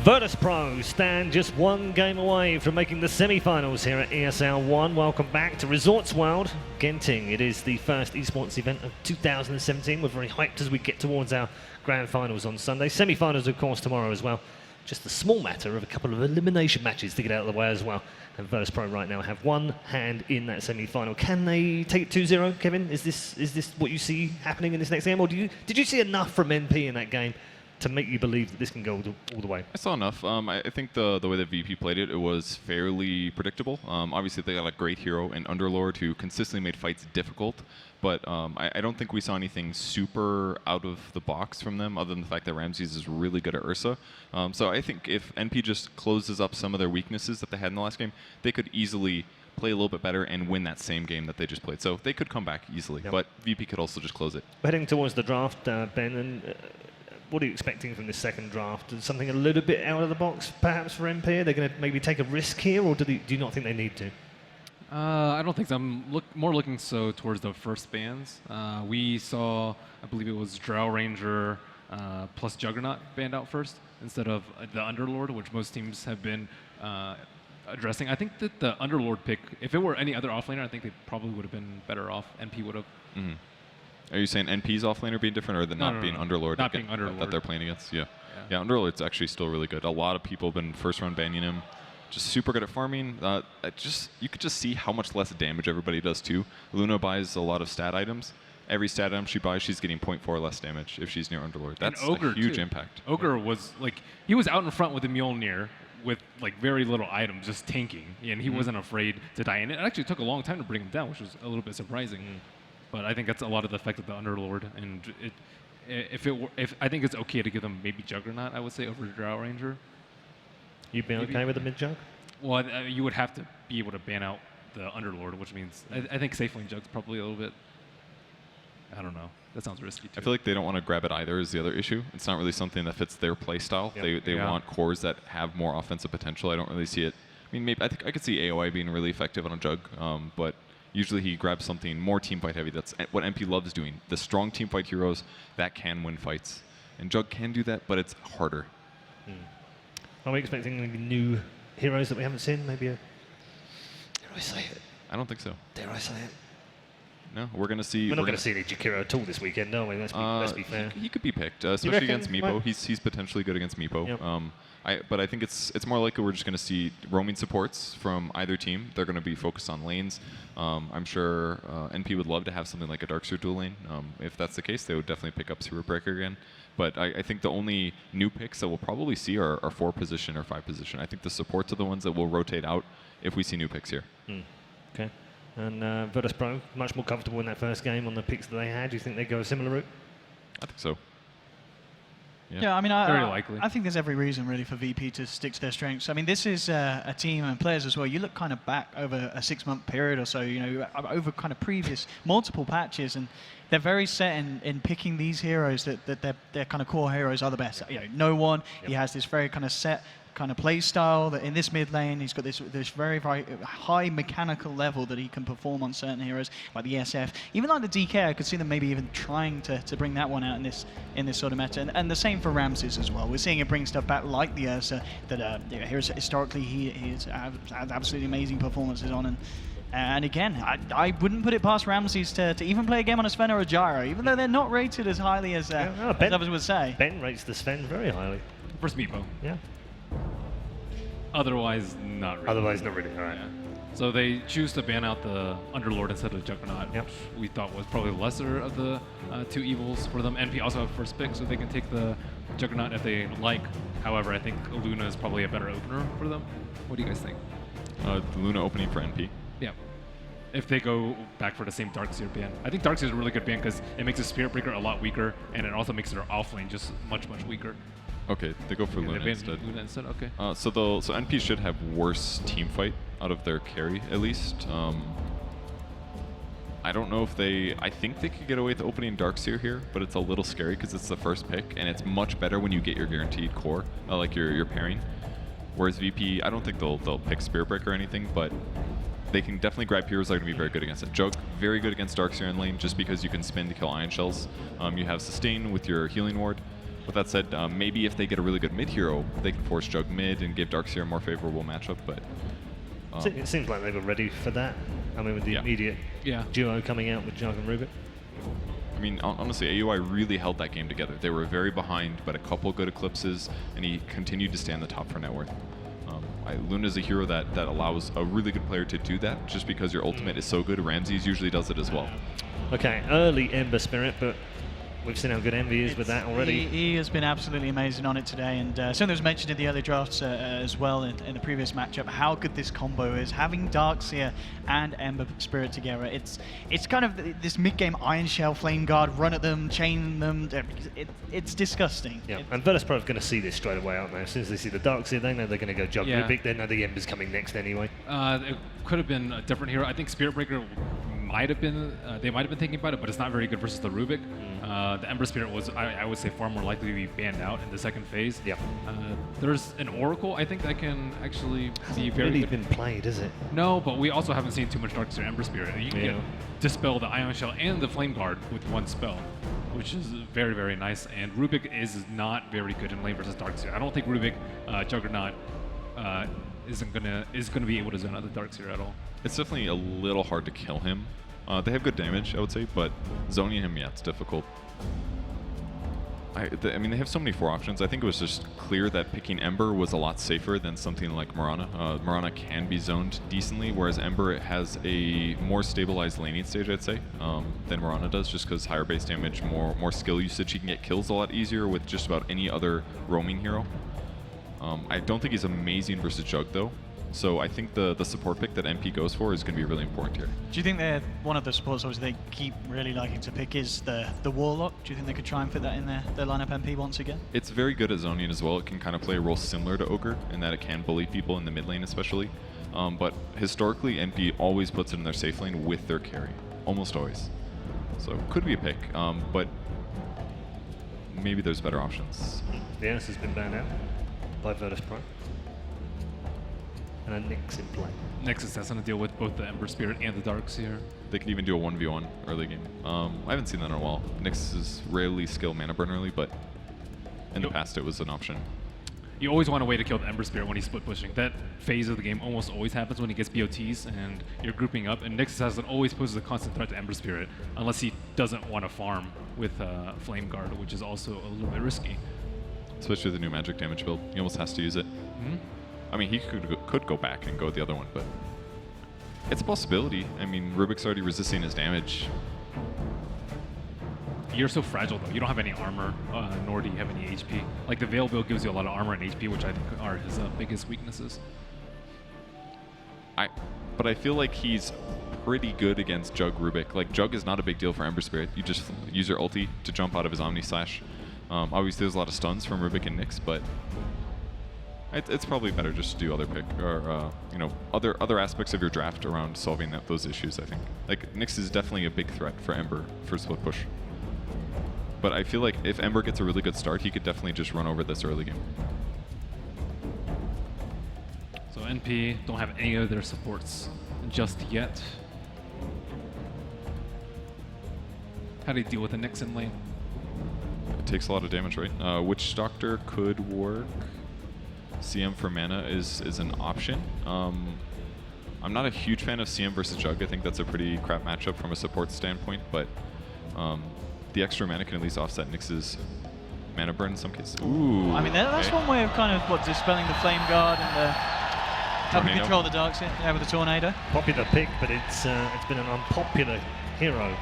Virtus.pro stand just one game away from making the semi-finals here at ESL One. Welcome back to Resorts World, Genting. It is the first esports event of 2017. We're very hyped as we get towards our grand finals on Sunday. Semi-finals, of course, tomorrow as well. Just the small matter of a couple of elimination matches to get out of the way as well. And Virtus.pro right now have one hand in that semi-final. Can they take it 2-0, Kevin? Is this what you see happening in this next game, or did you see enough from NP in that game to make you believe that this can go all the way? I saw enough. I think the way that VP played it, it was fairly predictable. Obviously, they got a great hero and Underlord who consistently made fights difficult, but I don't think we saw anything super out of the box from them, other than the fact that Ramses is really good at Ursa. So I think if NP just closes up some of their weaknesses that they had in the last game, they could easily play a little bit better and win that same game that they just played. So they could come back easily, but VP could also just close it. Heading towards the draft, Ben, and what are you expecting from this second draft? Something a little bit out of the box, perhaps, for NP? Are they going to maybe take a risk here, or do you not think they need to? I don't think so. I'm more looking so towards the first bans. We saw, I believe it was Drow Ranger plus Juggernaut banned out first, instead of the Underlord, which most teams have been addressing. I think that the Underlord pick, if it were any other offlaner, I think they probably would have been better off. NP would have. Mm-hmm. Are you saying NP's offlaner being different, or the not being Underlord? Not being Underlord that they're playing against. Yeah, Underlord's actually still really good. A lot of people have been first round banning him. Just super good at farming. You could just see how much less damage everybody does too. Luna buys a lot of stat items. Every stat item she buys, she's getting 0.4 less damage if she's near Underlord. That's a huge impact. Ogre was like, he was out in front with the Mjolnir with like very little items, just tanking, and he wasn't afraid to die. And it actually took a long time to bring him down, which was a little bit surprising. But I think that's a lot of the effect of the Underlord, and if I think it's okay to give them maybe Juggernaut, I would say, over Drow Ranger. You'd be okay with the mid-jug? Well, you would have to be able to ban out the Underlord, which means I think safe lane Jug's probably a little bit. I don't know. That sounds risky too. I feel like they don't want to grab it either. Is the other issue? It's not really something that fits their play style. Yep. They want cores that have more offensive potential. I don't really see it. I mean, maybe I could see AOI being really effective on a Jug, but usually he grabs something more teamfight heavy. That's what NP loves doing. The strong teamfight heroes that can win fights. And Jug can do that, but it's harder. Are we expecting maybe new heroes that we haven't seen? Maybe dare I say it? I don't think so. Dare I say it? No, we're going to see... We're not going to see any Jakiro at all this weekend, are we? Let's be fair. He could be picked, especially against Meepo. Well, he's potentially good against Meepo. Yep. But I think it's more likely we're just going to see roaming supports from either team. They're going to be focused on lanes. I'm sure NP would love to have something like a Darkseer dual lane. If that's the case, they would definitely pick up Super Breaker again. But I think the only new picks that we'll probably see are 4 position or 5 position. I think the supports are the ones that will rotate out if we see new picks here. Okay. And Virtus.pro, much more comfortable in that first game on the picks that they had. Do you think they go a similar route? I think so. Yeah, I mean, very likely. I think there's every reason really for VP to stick to their strengths. I mean, this is a team and players as well. You look kind of back over a 6-month period or so, over kind of previous multiple patches, and they're very set in picking these heroes that their kind of core heroes are the best. No one. Yep. He has this very kind of set kind of play style that in this mid lane he's got this very, very high mechanical level that he can perform on certain heroes like the SF. Even like the DK, I could see them maybe even trying to bring that one out in this sort of meta. And the same for Ramses as well. We're seeing it bring stuff back like the Ursa that historically he's had absolutely amazing performances on. And again, I wouldn't put it past Ramses to even play a game on a Sven or a Gyro, even though they're not rated as highly as others would say. Ben rates the Sven very highly. First Meepo. Yeah. Otherwise, not really. Otherwise, not really. All right. Yeah. So they choose to ban out the Underlord instead of Juggernaut, which we thought was probably the lesser of the 2 evils for them. NP also have first pick, so they can take the Juggernaut if they like. However, I think Luna is probably a better opener for them. What do you guys think? The Luna opening for NP? Yeah. If they go back for the same Darkseer ban. I think Darkseer is a really good ban because it makes the Spirit Breaker a lot weaker, and it also makes their offlane just much, much weaker. Okay, they go for Luna instead. Luna instead, okay. So NP should have worse team fight out of their carry, at least. I don't know if I think they could get away with opening Darkseer here, but it's a little scary because it's the first pick, and it's much better when you get your guaranteed core, like your pairing. Whereas VP, I don't think they'll pick Spirit Breaker or anything, but they can definitely grab heroes that are going to be very good against it. Jug, very good against Darkseer in lane, just because you can spin to kill Ion Shells. You have Sustain with your healing ward. With that said, maybe if they get a really good mid hero, they can force Jug mid and give Darkseer a more favorable matchup. But It seems like they were ready for that. I mean, with the immediate duo coming out with Jug and Rubik. I mean, honestly, AUI really held that game together. They were very behind, but a couple good eclipses, and he continued to stay on the top for net worth. Luna's a hero that allows a really good player to do that, just because your ultimate is so good. Ramses usually does it as well. Okay, early Ember Spirit, but we've seen how good Envy is with that already. He has been absolutely amazing on it today, and something was mentioned in the early drafts as well in the previous matchup, how good this combo is. Having Darkseer and Ember Spirit together, it's kind of this mid-game Iron Shell, Flame Guard, run at them, chain them. It's disgusting. Yeah, and Virtus.pro are going to see this straight away, aren't they? As soon as they see the Darkseer, they know they're going to go Jug Rubik. They know the Ember's coming next anyway. It could have been a different hero. I think Spirit Breaker might have been, they might have been thinking about it, but it's not very good versus the Rubik. The Ember Spirit was, I would say, far more likely to be banned out in the second phase. Yep. There's an Oracle, I think, that can actually be very really good. been played, is it? No, but we also haven't seen too much Darkseer Ember Spirit. You can get dispel the Ion Shell and the Flame Guard with one spell, which is very, very nice. And Rubik is not very good in lane versus Darkseer. I don't think Rubik Juggernaut is gonna be able to zone out the Darkseer at all. It's definitely a little hard to kill him. They have good damage, I would say, but zoning him, it's difficult. I mean, they have so many 4 options. I think it was just clear that picking Ember was a lot safer than something like Mirana. Mirana can be zoned decently, whereas Ember has a more stabilized laning stage, I'd say, than Mirana does, just because higher base damage, more skill usage. He can get kills a lot easier with just about any other roaming hero. I don't think he's amazing versus Jug, though. So I think the support pick that MP goes for is going to be really important here. Do you think they're one of the supports obviously they keep really liking to pick is the Warlock? Do you think they could try and fit that in their lineup MP once again? It's very good at zoning as well. It can kind of play a role similar to Ogre in that it can bully people in the mid lane especially. But historically, MP always puts it in their safe lane with their carry. Almost always. So could be a pick, but maybe there's better options. The Ace has been banned out by Virtus.pro. And a Nyx in play. Nexus has to deal with both the Ember Spirit and the Darkseer. They can even do a 1v1 early game. I haven't seen that in a while. Nyx is rarely skill mana burn early, but in the past it was an option. You always want a way to kill the Ember Spirit when he's split pushing. That phase of the game almost always happens when he gets BOTs and you're grouping up, and Nexus hasn't always poses a constant threat to Ember Spirit unless he doesn't want to farm with Flame Guard, which is also a little bit risky. Especially with the new magic damage build. He almost has to use it. I mean, he could go back and go the other one, but it's a possibility. I mean, Rubik's already resisting his damage. You're so fragile, though. You don't have any armor, nor do you have any HP. Like, the Veil build gives you a lot of armor and HP, which I think are his biggest weaknesses. But I feel like he's pretty good against Jug Rubik. Like, Jug is not a big deal for Ember Spirit. You just use your ulti to jump out of his Omni Slash. Obviously, there's a lot of stuns from Rubik and Nyx, but it's probably better just to do other pick or other aspects of your draft around solving those issues. I think like Nyx is definitely a big threat for Ember for split push. But I feel like if Ember gets a really good start, he could definitely just run over this early game. So NP don't have any of their supports just yet. How do you deal with the Nyx in lane? It takes a lot of damage, right? Witch Doctor could work. CM for mana is an option. I'm not a huge fan of CM versus Jug. I think that's a pretty crap matchup from a support standpoint, but the extra mana can at least offset Nyx's mana burn in some cases. Ooh. I mean, that's one way of kind of dispelling the Flame Guard and helping control the Darkseer with the Tornado. Popular pick, but it's been an unpopular hero.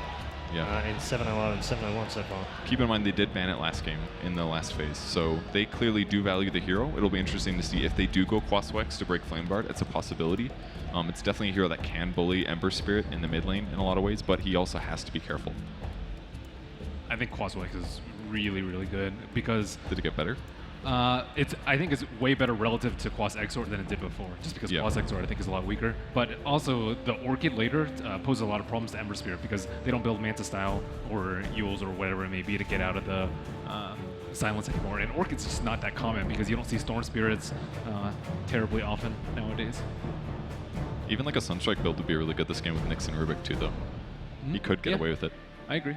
Yeah. In 7.00 and 7.01 so far. Keep in mind they did ban it last game in the last phase, so they clearly do value the hero. It'll be interesting to see if they do go Quaswex to break Flame Guard. It's a possibility. It's definitely a hero that can bully Ember Spirit in the mid lane in a lot of ways, but he also has to be careful. I think Quaswex is really, really good because... Did it get better? I think it's way better relative to Quas Exort than it did before, just because Quas Exort I think is a lot weaker. But also the Orchid later poses a lot of problems to Ember Spirit because they don't build Manta Style or Yules or whatever it may be to get out of the silence anymore. And Orchid's just not that common because you don't see Storm Spirits terribly often nowadays. Even like a Sunstrike build would be really good this game with Nyx and Rubik too, though. He could get away with it. I agree.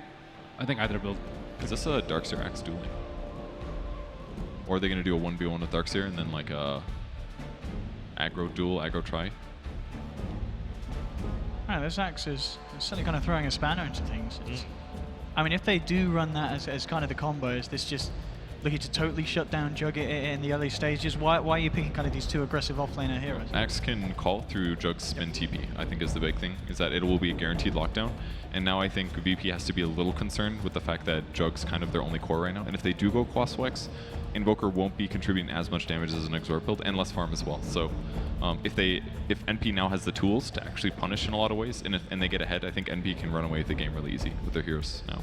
I think either build. Is this a Darkseer Axe dueling? Or are they going to do a 1v1 with Darkseer and then like a aggro duel, aggro try? This Axe is certainly kind of throwing a spanner into things. I mean, if they do run that as kind of the combo, is this just looking to totally shut down Jug in the early stages? Why are you picking kind of these two aggressive offlaner heroes? Axe can call through Jug's spin TP, I think is the big thing, is that it will be a guaranteed lockdown. And now I think VP has to be a little concerned with the fact that Jug's kind of their only core right now. And if they do go Quaswex, Invoker won't be contributing as much damage as an Exort build, and less farm as well. So if NP now has the tools to actually punish in a lot of ways, and they get ahead, I think NP can run away with the game really easy with their heroes now.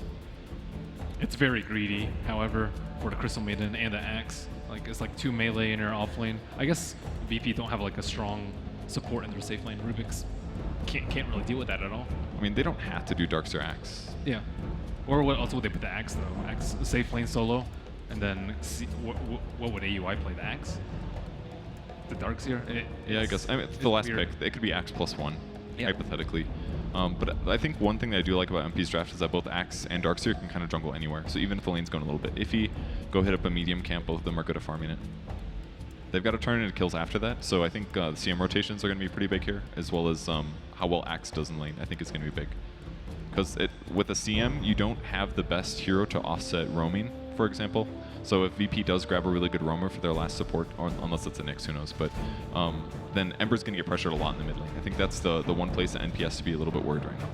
It's very greedy, however, for the Crystal Maiden and the Axe. Like, it's like 2 melee in your off lane. I guess VP don't have like a strong support in their safe lane. Rubik's can't really deal with that at all. I mean, they don't have to do Darkseer Axe. Yeah. Or what else would they put the Axe though? Axe safe lane solo, and then see, what would AUI play? The Axe? The Darkseer? Yeah, I guess. I mean, the last weird. pick, it could be Axe +1, Yeah. hypothetically. But I think one thing that I do like about MP's draft is that both Axe and Darkseer can kind of jungle anywhere. So even if the lane's going a little bit iffy, go hit up a medium camp, both of them are good at farming it. They've got to turn into kills after that, so I think the CM rotations are going to be pretty big here, as well as how well Axe does in lane. I think it's going to be big. Because with a CM, you don't have the best hero to offset roaming, for example. So if VP does grab a really good roamer for their last support, or unless it's a Nyx, who knows, but then Ember's going to get pressured a lot in the mid lane. I think that's the one place that NP has to be a little bit worried right now.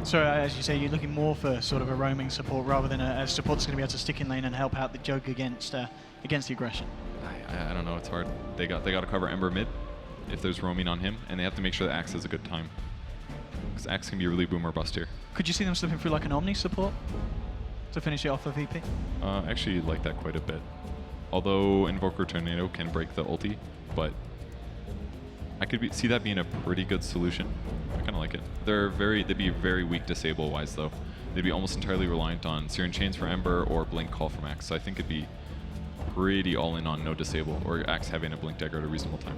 So as you say, you're looking more for sort of a roaming support rather than a support that's going to be able to stick in lane and help out the Jug against the aggression. I don't know, it's hard. They got to cover Ember mid if there's roaming on him, and they have to make sure that Axe has a good time. Because Axe can be really boom or bust here. Could you see them slipping through like an Omni support to finish it off for VP? I actually like that quite a bit. Although Invoker Tornado can break the ulti, but I could see that being a pretty good solution. I kind of like it. They'd be very weak disable wise though. They'd be almost entirely reliant on Searing Chains for Ember or Blink Call from Axe. So I think it'd be pretty all in on no disable or Axe having a Blink Dagger at a reasonable time.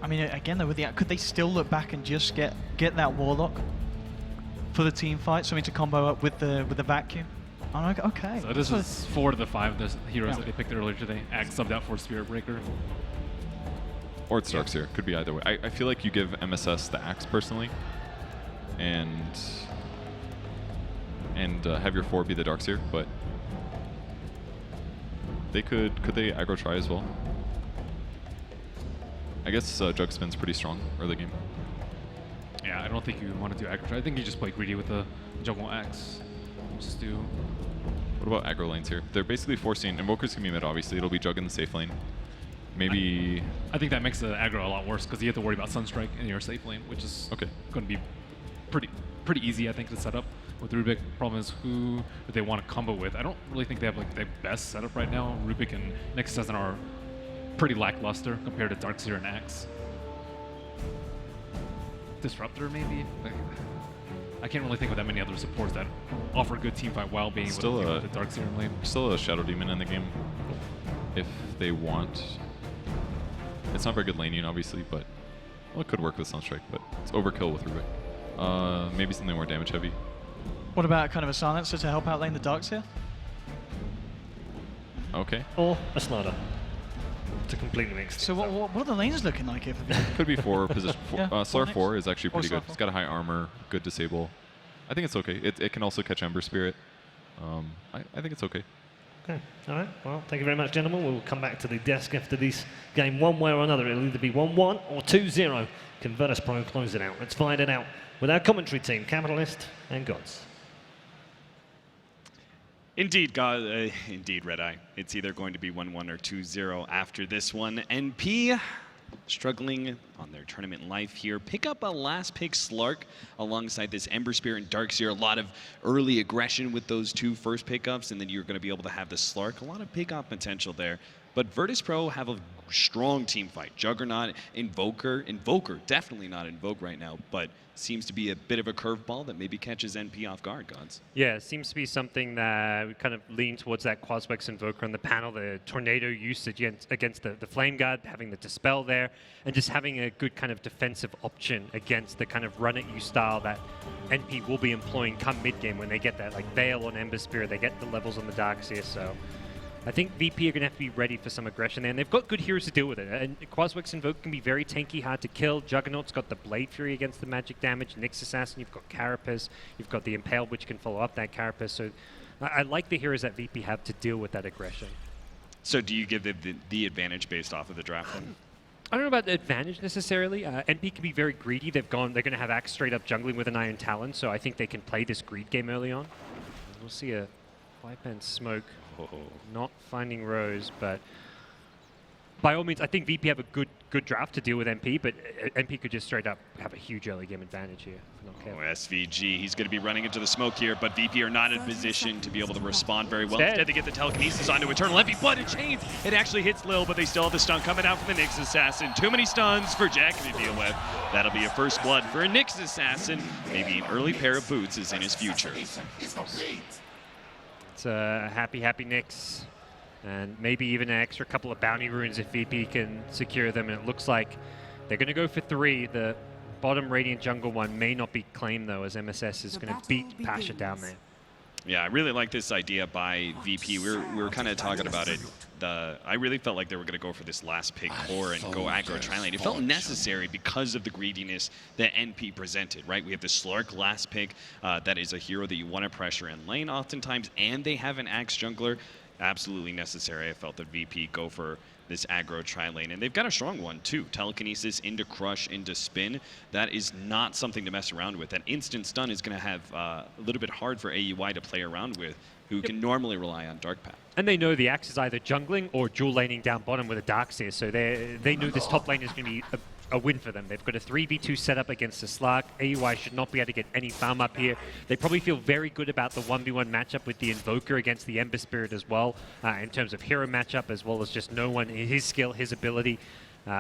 I mean, again though, with could they still look back and just get that Warlock for the team fight, something to combo up with the vacuum? Oh, okay. So this is 4 to the 5 the heroes Yeah. that they picked earlier today. Axe subbed out for Spirit Breaker. Or it's Darkseer. Could be either way. I feel like you give MSS the Axe personally, and have your 4 be the Darkseer, but they could they aggro try as well? I guess Jug spin's pretty strong early game. Yeah, I don't think you want to do aggro. I think you just play greedy with the jungle Axe. Just do. What about aggro lanes here? They're basically forcing Invoker's gonna be mid, obviously. It'll be Jug in the safe lane. Maybe. I think that makes the aggro a lot worse because you have to worry about Sunstrike in your safe lane, which is going to be pretty easy, I think, to set up. With Rubik, problem is who do they want to combo with? I don't really think they have like the best setup right now. Rubik and Nyx 7 are pretty lackluster compared to Darkseer and Axe. Disruptor maybe? Like, I can't really think of that many other supports that offer good teamfight while being able to deal with the Darkseer in lane. Still a Shadow Demon in the game if they want. It's not very good laning, obviously, but well, it could work with Sunstrike, but it's overkill with Rubik. Maybe something more damage heavy. What about kind of a silencer to help out lane the Darkseer? Okay. Or a Slider to completely mix. So what are the lanes looking like here for VP? Could be 4 position. Yeah, Slayer Nyx. 4 is actually Or pretty Slayer good. 4. It's got a high armor, good disable. I think it's okay. It can also catch Ember Spirit. I think it's okay. Okay, all right. Well, thank you very much, gentlemen. We'll come back to the desk after this game one way or another. It'll either be 1-1 or 2-0. Can Virtus.pro close it out? Let's find it out with our commentary team, Capitalist and Gods. Indeed, indeed, Red Eye. It's either going to be 1-1 or 2-0 after this one. NP struggling on their tournament life here. Pick up a last pick Slark alongside this Ember Spirit and Darkseer. A lot of early aggression with those 2 first pickups, and then you're going to be able to have the Slark. A lot of pickup potential there. But Virtus.pro have a strong team fight. Juggernaut, Invoker. Invoker, definitely not Invoke right now, but seems to be a bit of a curveball that maybe catches NP off guard, Gods. Yeah, it seems to be something that we kind of lean towards that Quaswex Invoker on the panel, the Tornado use against the Flame God, having the Dispel there, and just having a good kind of defensive option against the kind of run-at-you style that NP will be employing come mid-game when they get that, like Veil on Ember Spirit, they get the levels on the Darkseer, so I think VP are going to have to be ready for some aggression there, and they've got good heroes to deal with it. And Quaswex Invoke can be very tanky, hard to kill. Juggernaut's got the Blade Fury against the magic damage. Nyx Assassin, you've got Carapace. You've got the Impale, which can follow up that Carapace. So I like the heroes that VP have to deal with that aggression. So do you give the advantage based off of the draft then? I don't know about the advantage necessarily. NP can be very greedy. They're going to have Axe straight up jungling with an Iron Talon, so I think they can play this greed game early on. We'll see a 5-man smoke. Not finding Rose, but by all means, I think VP have a good draft to deal with NP, but NP could just straight up have a huge early game advantage here. SVG, he's going to be running into the smoke here, but VP are not in position to be able to respond very well. Instead, they get the telekinesis onto Eternal Envy, but it chains. It actually hits Lil, but they still have the stun coming out from the Nyx Assassin. Too many stuns for Jackie to deal with. That'll be a first blood for a Nyx Assassin. Maybe an early pair of boots is in his future. It's a happy Nyx, and maybe even an extra couple of bounty runes if VP can secure them, and it looks like they're going to go for 3. The bottom Radiant Jungle one may not be claimed, though, as MSS is going to beat Pasha down there. Yeah, I really like this idea by VP. We were kind of talking about it. I really felt like they were going to go for this last pick core and go aggro tri-lane. It felt necessary because of the greediness that NP presented, right? We have the Slark last pick that is a hero that you want to pressure in lane oftentimes, and they have an Axe jungler. Absolutely necessary. I felt that VP go for this aggro tri-lane, and they've got a strong one too. Telekinesis into crush, into spin. That is not something to mess around with. That instant stun is going to have a little bit hard for AUI to play around with, who can normally rely on Dark Path. And they know the Axe is either jungling or dual laning down bottom with a Darkseer, so they know this top lane is going to be a win for them. They've got a 3v2 setup against the Slark. AUI should not be able to get any farm up here. They probably feel very good about the 1v1 matchup with the Invoker against the Ember Spirit as well, in terms of hero matchup, as well as just no one, his skill, his ability.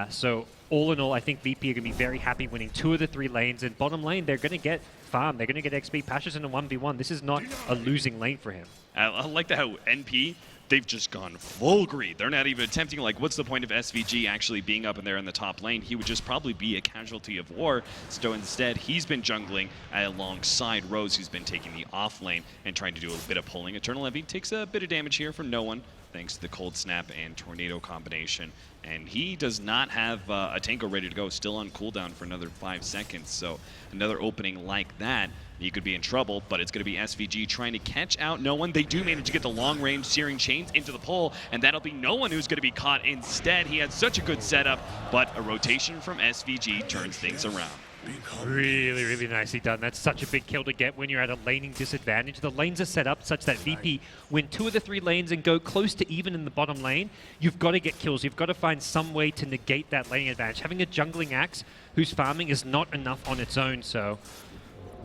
So all in all, I think VP are going to be very happy winning 2 of the 3 lanes. And bottom lane, they're going to get farm. They're going to get XP. Pasha's in a 1v1. This is not a losing lane for him. I like that how NP, they've just gone full greed. They're not even attempting, like, what's the point of SVG actually being up in there in the top lane? He would just probably be a casualty of war. So instead, he's been jungling alongside Rose, who's been taking the off lane and trying to do a bit of pulling. Eternal Envy takes a bit of damage here from no one, thanks to the Cold Snap and Tornado combination. And he does not have a Tango ready to go, still on cooldown for another 5 seconds. So another opening like that, you could be in trouble, but it's going to be SVG trying to catch out no one. They do manage to get the long-range Searing Chains into the pole, and that'll be no one who's going to be caught instead. He had such a good setup, but a rotation from SVG turns things around. Really, really nicely done. That's such a big kill to get when you're at a laning disadvantage. The lanes are set up such that VP win 2 of the 3 lanes and go close to even in the bottom lane. You've got to get kills. You've got to find some way to negate that laning advantage. Having a jungling Axe who's farming is not enough on its own, so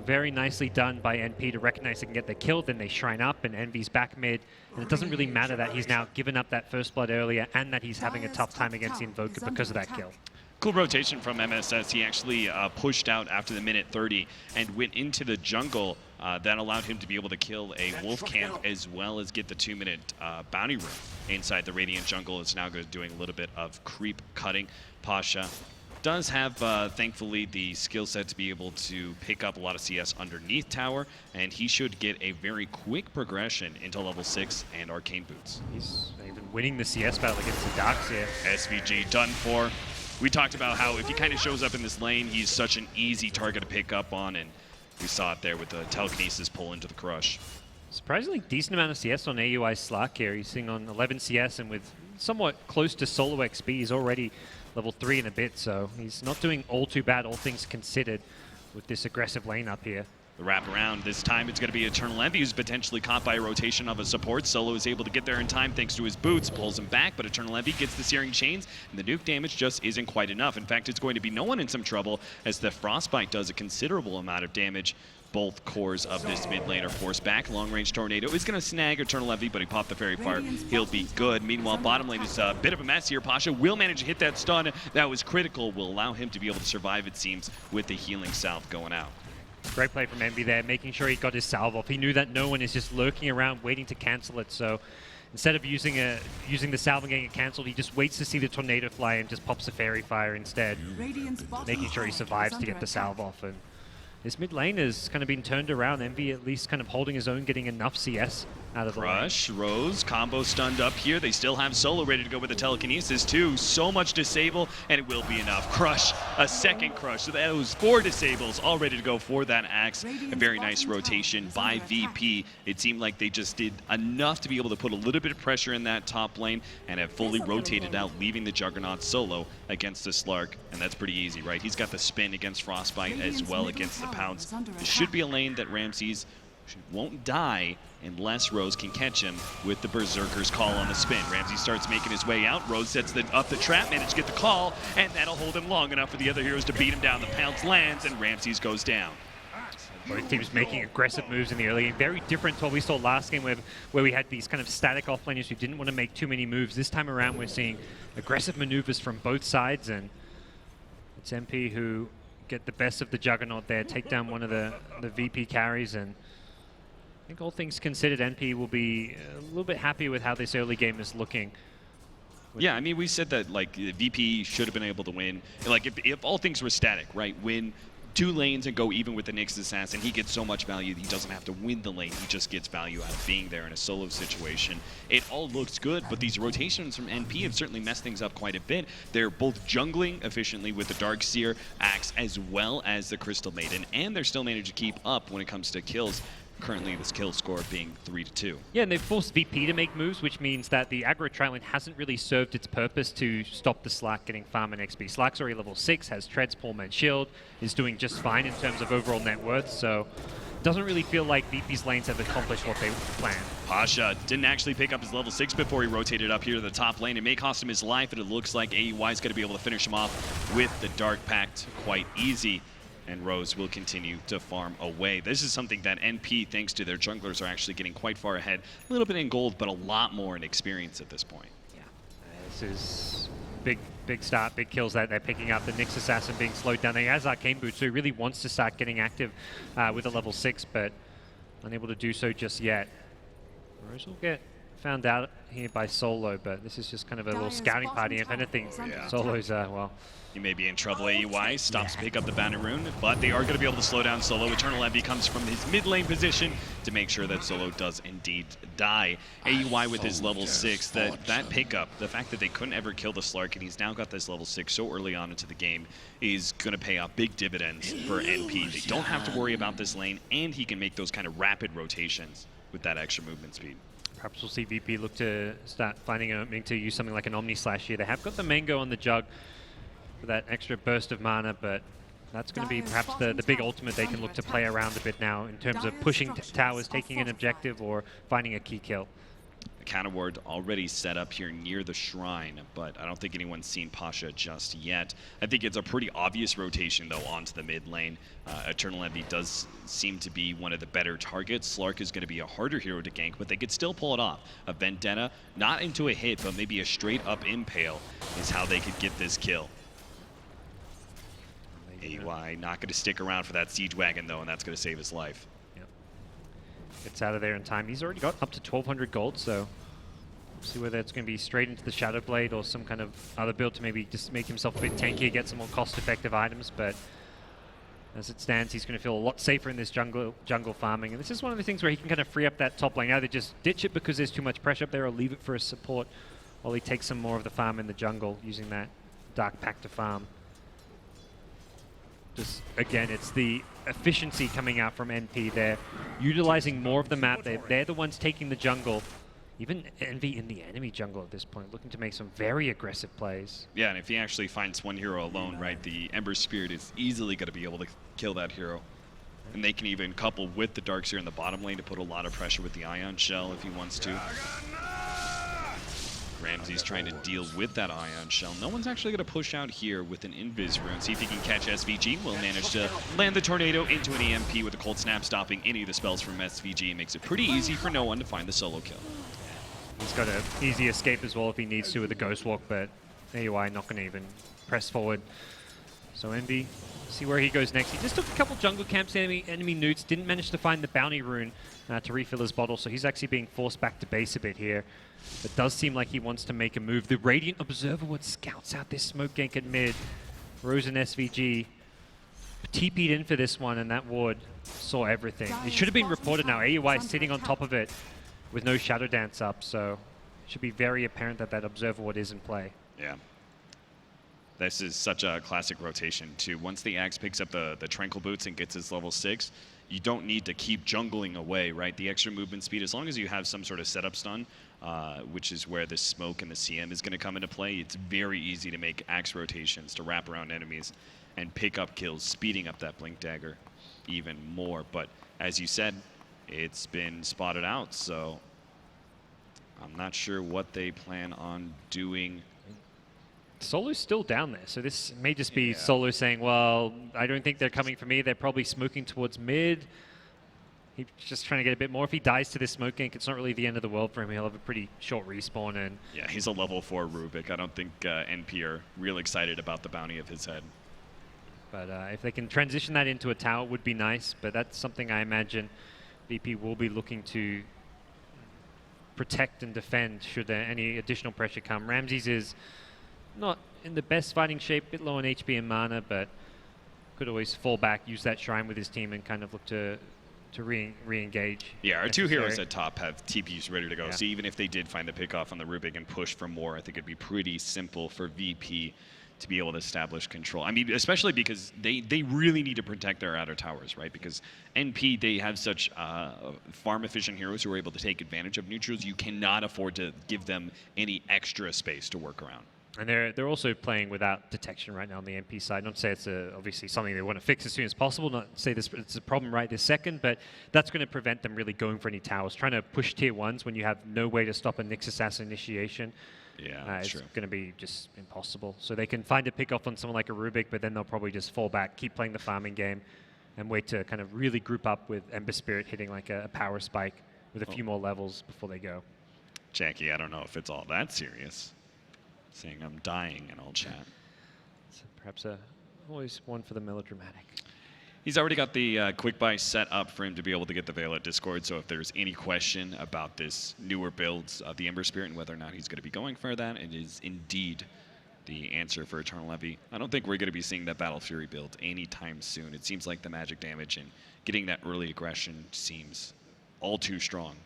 very nicely done by NP to recognize they can get the kill. Then they shrine up and Envy's back mid. And it doesn't really matter that he's now given up that first blood earlier and that he's having a tough time against the Invoker because of that kill. Cool rotation from MSS. He actually pushed out after the minute 30 and went into the jungle. That allowed him to be able to kill a wolf camp as well as get the 2-minute bounty rune inside the Radiant jungle. It's now doing a little bit of creep cutting. Pasha does have, thankfully, the skill set to be able to pick up a lot of CS underneath tower, and he should get a very quick progression into level 6 and Arcane Boots. He's even winning the CS battle against the Darkseer. SVG done for. We talked about how if he kind of shows up in this lane, he's such an easy target to pick up on, and we saw it there with the telekinesis pull into the crush. Surprisingly decent amount of CS on AUI Slark here. He's sitting on 11 CS, and with somewhat close to solo XP, he's already level 3 and a bit, so he's not doing all too bad, all things considered, with this aggressive lane up here. The wrap around, this time it's going to be Eternal Envy, who's potentially caught by a rotation of a support. Solo is able to get there in time thanks to his boots, pulls him back, but Eternal Envy gets the Searing Chains, and the nuke damage just isn't quite enough. In fact, it's going to be no one in some trouble, as the Frostbite does a considerable amount of damage. Both cores of this mid lane are forced back. Long-range Tornado is going to snag Eternal Envy, but he popped the Fairy Fire. He'll be good. Meanwhile, bottom lane is a bit of a mess here. Pasha will manage to hit that stun. That was critical. Will allow him to be able to survive, it seems, with the healing salve going out. Great play from Envy there, making sure he got his salve off. He knew that no one is just lurking around waiting to cancel it, so instead of using the salve and getting it cancelled, he just waits to see the tornado fly and just pops a fairy fire instead, making sure he survives to get the salve off. And this mid lane has kind of been turned around. Envy at least kind of holding his own, getting enough CS out of the lane. Crush, Rose, combo stunned up here. They still have Solo ready to go with the telekinesis too. So much disable, and it will be enough. Crush, a second crush. So that was 4 disables, all ready to go for that axe. A very nice rotation by VP. It seemed like they just did enough to be able to put a little bit of pressure in that top lane and have fully rotated out, leaving the Juggernaut solo against the Slark. And that's pretty easy, right? He's got the spin against Frostbite as well against the Pounce. This should be a lane that Ramses won't die unless Rose can catch him with the Berserker's call on the spin. Ramsey starts making his way out. Rose sets up the trap, managed to get the call, and that'll hold him long enough for the other heroes to beat him down. The Pounce lands, and Ramses goes down. Both teams making aggressive moves in the early game. Very different to what we saw last game where we had these kind of static offlaners who didn't want to make too many moves. This time around, we're seeing aggressive maneuvers from both sides, and it's MP who get the best of the Juggernaut there, take down one of the VP carries, and I think all things considered, NP will be a little bit happy with how this early game is looking. Yeah, I mean, we said that like VP should have been able to win. Like if all things were static, right? Win 2 lanes and go even with the Nyx Assassin. He gets so much value that he doesn't have to win the lane. He just gets value out of being there in a solo situation. It all looks good, but these rotations from NP have certainly messed things up quite a bit. They're both jungling efficiently with the Darkseer axe as well as the Crystal Maiden, and they're still managing to keep up when it comes to kills. Currently, this kill score being 3-2. Yeah, and they've forced VP to make moves, which means that the aggro trialing hasn't really served its purpose to stop the Slark getting farm and XP. Slark's already level 6, has Treads, Pullman Shield, is doing just fine in terms of overall net worth, so doesn't really feel like VP's lanes have accomplished what they planned. Pasha didn't actually pick up his level 6 before he rotated up here to the top lane. It may cost him his life, but it looks like AEY is going to be able to finish him off with the Dark Pact quite easy. And Rose will continue to farm away. This is something that NP, thanks to their junglers, are actually getting quite far ahead. A little bit in gold, but a lot more in experience at this point. Yeah, this is big start, big kills that they're picking up. The Nyx Assassin being slowed down. He has Arcane Boots, so he really wants to start getting active with a level 6, but unable to do so just yet. Rose will get found out here by Solo, but this is just kind of a little scouting party. If anything, Solo's, well... You may be in trouble, AEY. Stops to pick up the Banner Rune, but they are going to be able to slow down Solo. Eternal Envy comes from his mid lane position to make sure that Solo does indeed die. AEY with his level 6, that pickup, the fact that they couldn't ever kill the Slark, and he's now got this level 6 so early on into the game, is going to pay off big dividends for NP. They don't have to worry about this lane, and he can make those kind of rapid rotations with that extra movement speed. Perhaps we'll see VP look to start finding an opening to use something like an Omni Slash here. They have got the Mango on the Jug for that extra burst of mana, but that's going to be perhaps the big ultimate they can look to play around a bit now in terms of pushing towers, taking an objective, or finding a key kill. The counter ward already set up here near the shrine, but I don't think anyone's seen Pasha just yet. I think it's a pretty obvious rotation, though, onto the mid lane. Eternal Envy does seem to be one of the better targets. Slark is going to be a harder hero to gank, but they could still pull it off. A Vendetta, not into a hit, but maybe a straight-up impale is how they could get this kill. AY not going to stick around for that Siege Wagon, though, and that's going to save his life. Yep. Gets out of there in time. He's already got up to 1,200 gold, so see whether it's going to be straight into the Shadow Blade or some kind of other build to maybe just make himself a bit tankier, get some more cost-effective items, but as it stands, he's going to feel a lot safer in this jungle farming, and this is one of the things where he can kind of free up that top lane. Either just ditch it because there's too much pressure up there, or leave it for a support while he takes some more of the farm in the jungle using that Dark Pact to farm. Just, again, it's the efficiency coming out from NP. They're utilizing more of the map. They're the ones taking the jungle. Even Envy in the enemy jungle at this point, looking to make some very aggressive plays. Yeah, and if he actually finds one hero alone, right, the Ember Spirit is easily going to be able to kill that hero. And they can even couple with the Darkseer in the bottom lane to put a lot of pressure with the Ion Shell if he wants to. Ramsey's trying to deal with that Ion Shell. No one's actually going to push out here with an Invis Rune. See if he can catch SVG. Will manage to land the Tornado into an EMP with a Cold Snap, stopping any of the spells from SVG. Makes it pretty easy for no one to find the solo kill. He's got an easy escape as well if he needs to with the Ghost Walk, but AUI not going to even press forward So Envy, see where he goes next. He just took a couple jungle camps, enemy newts, didn't manage to find the bounty rune to refill his bottle, so he's actually being forced back to base a bit here. It does seem like he wants to make a move. The Radiant Observer Ward scouts out this smoke gank at mid. Rose and SVG TP'd in for this one, and that ward saw everything. It should have been reported now. AUI is sitting on top of it with no Shadow Dance up, so it should be very apparent that that Observer Ward is in play. Yeah. This is such a classic rotation, too. Once the Axe picks up the Tranquil Boots and gets his level 6, you don't need to keep jungling away, right? The extra movement speed, as long as you have some sort of setup stun, which is where the smoke and the CM is going to come into play, it's very easy to make Axe rotations to wrap around enemies and pick up kills, speeding up that Blink Dagger even more. But as you said, it's been spotted out, so I'm not sure what they plan on doing. Solo's still down there, so this may just be Solo saying, well, I don't think they're coming for me. They're probably smoking towards mid. He's just trying to get a bit more. If he dies to this smoke gank, it's not really the end of the world for him. He'll have a pretty short respawn. And yeah, he's a level 4 Rubik. I don't think NP are real excited about the bounty of his head. But if they can transition that into a tower, it would be nice. But that's something I imagine VP will be looking to protect and defend should there any additional pressure come. Ramses is not in the best fighting shape, a bit low on HP and mana, but could always fall back, use that shrine with his team, and kind of look to re-engage. Yeah, our two heroes at top have TPs ready to go. So even if they did find the pick-off on the Rubik and push for more, I think it'd be pretty simple for VP to be able to establish control. I mean, especially because they really need to protect their outer towers, right? Because NP, they have such farm-efficient heroes who are able to take advantage of neutrals. You cannot afford to give them any extra space to work around. And they're also playing without detection right now on the MP side. Not to say it's obviously something they want to fix as soon as possible, not to say it's a problem right this second, but that's going to prevent them really going for any towers. Trying to push tier 1s when you have no way to stop a Nyx Assassin initiation is going to be just impossible. So they can find a pick off on someone like a Rubik, but then they'll probably just fall back, keep playing the farming game, and wait to kind of really group up with Ember Spirit hitting like a power spike with a few more levels before they go. Jackie, I don't know if it's all that serious. Saying I'm dying in all chat. So perhaps always one for the melodramatic. He's already got the quick buy set up for him to be able to get the Veil at Discord, so if there's any question about this newer builds, the Ember Spirit, and whether or not he's going to be going for that, it is indeed the answer for Eternal Envy. I don't think we're going to be seeing that Battle Fury build anytime soon. It seems like the magic damage and getting that early aggression seems all too strong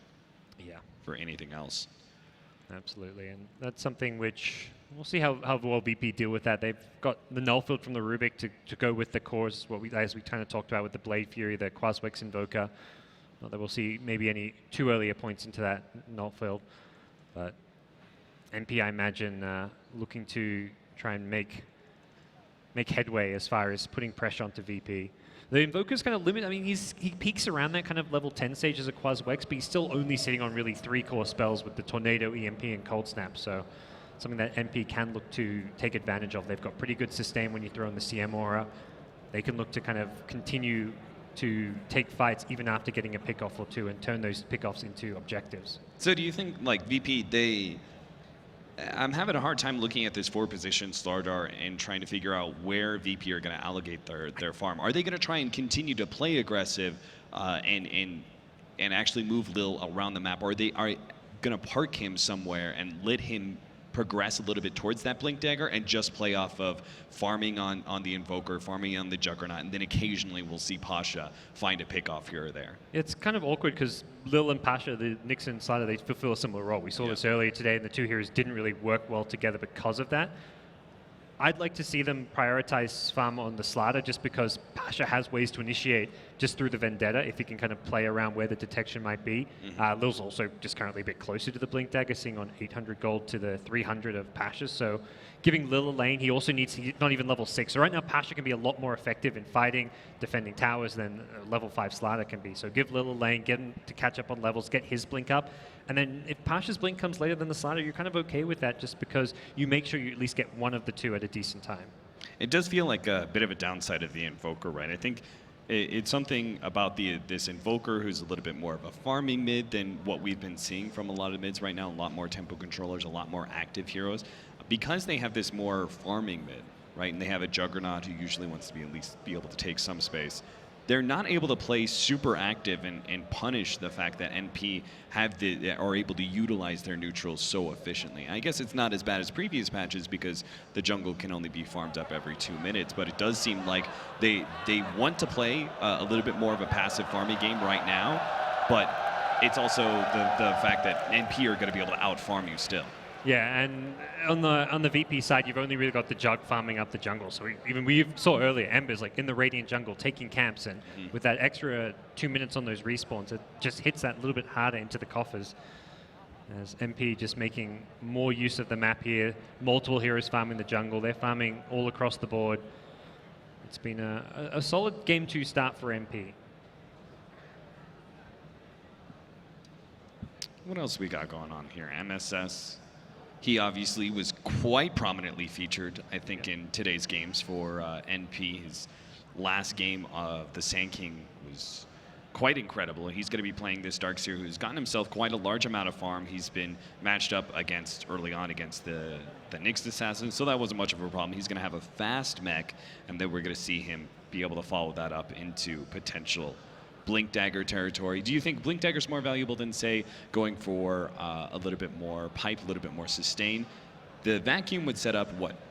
for anything else. Absolutely, and that's something which we'll see how well VP deal with that. They've got the null field from the Rubik to go with the cores, as we kind of talked about with the Blade Fury, the Quaswex Invoker. Not that we'll see maybe any too earlier points into that null field, but NP, I imagine, looking to try and make headway as far as putting pressure onto VP. The Invoker's kind of limit. I mean, he peaks around that kind of level 10 stage as a Quaswex, but he's still only sitting on really 3 core spells with the Tornado, EMP, and Cold Snap. So something that NP can look to take advantage of. They've got pretty good sustain when you throw in the CM aura. They can look to kind of continue to take fights even after getting a pick-off or two and turn those pick-offs into objectives. So do you think, like, VP, I'm having a hard time looking at this 4-position Slardar and trying to figure out where VP are going to allocate their farm. Are they going to try and continue to play aggressive and actually move Lil around the map, or are they going to park him somewhere and let him progress a little bit towards that Blink Dagger and just play off of farming on the Invoker, farming on the Juggernaut, and then occasionally we'll see Pasha find a pick-off here or there? It's kind of awkward because Lil and Pasha, the Nixon side, they fulfill a similar role. We saw this earlier today, and the two heroes didn't really work well together because of that. I'd like to see them prioritize farm on the Slider just because Pasha has ways to initiate just through the Vendetta if he can kind of play around where the detection might be. Lil's also just currently a bit closer to the Blink Dagger, seeing on 800 gold to the 300 of Pasha. So giving Lil a lane, he also needs to not even level 6. So right now Pasha can be a lot more effective in fighting, defending towers than a level 5 Slider can be. So give Lil a lane, get him to catch up on levels, get his Blink up. And then if Pasha's Blink comes later than the Slider, you're kind of okay with that just because you make sure you at least get one of the two at a decent time. It does feel like a bit of a downside of the Invoker, right? I think it's something about this Invoker who's a little bit more of a farming mid than what we've been seeing from a lot of mids right now. A lot more tempo controllers, a lot more active heroes. Because they have this more farming mid, right? And they have a Juggernaut who usually wants to be at least be able to take some space. They're not able to play super active and punish the fact that NP are able to utilize their neutrals so efficiently. I guess it's not as bad as previous patches because the jungle can only be farmed up every 2 minutes, but it does seem like they want to play a little bit more of a passive farming game right now, but it's also the fact that NP are going to be able to out-farm you still. Yeah, and on the VP side, you've only really got the Jug farming up the jungle. So we saw earlier, Ember's like in the Radiant jungle taking camps, and with that extra 2 minutes on those respawns, it just hits that little bit harder into the coffers. As MP just making more use of the map here. Multiple heroes farming the jungle. They're farming all across the board. It's been a solid Game 2 start for MP. What else we got going on here? MSS. He obviously was quite prominently featured, I think, in today's games for NP. His last game of the Sand King was quite incredible. He's going to be playing this Darkseer, who's gotten himself quite a large amount of farm. He's been matched up early on against the Nyx Assassin, so that wasn't much of a problem. He's going to have a fast mech, and then we're going to see him be able to follow that up into potential Blink Dagger territory. Do you think Blink Dagger is more valuable than, say, going for a little bit more pipe, a little bit more sustain? The Vacuum would set up,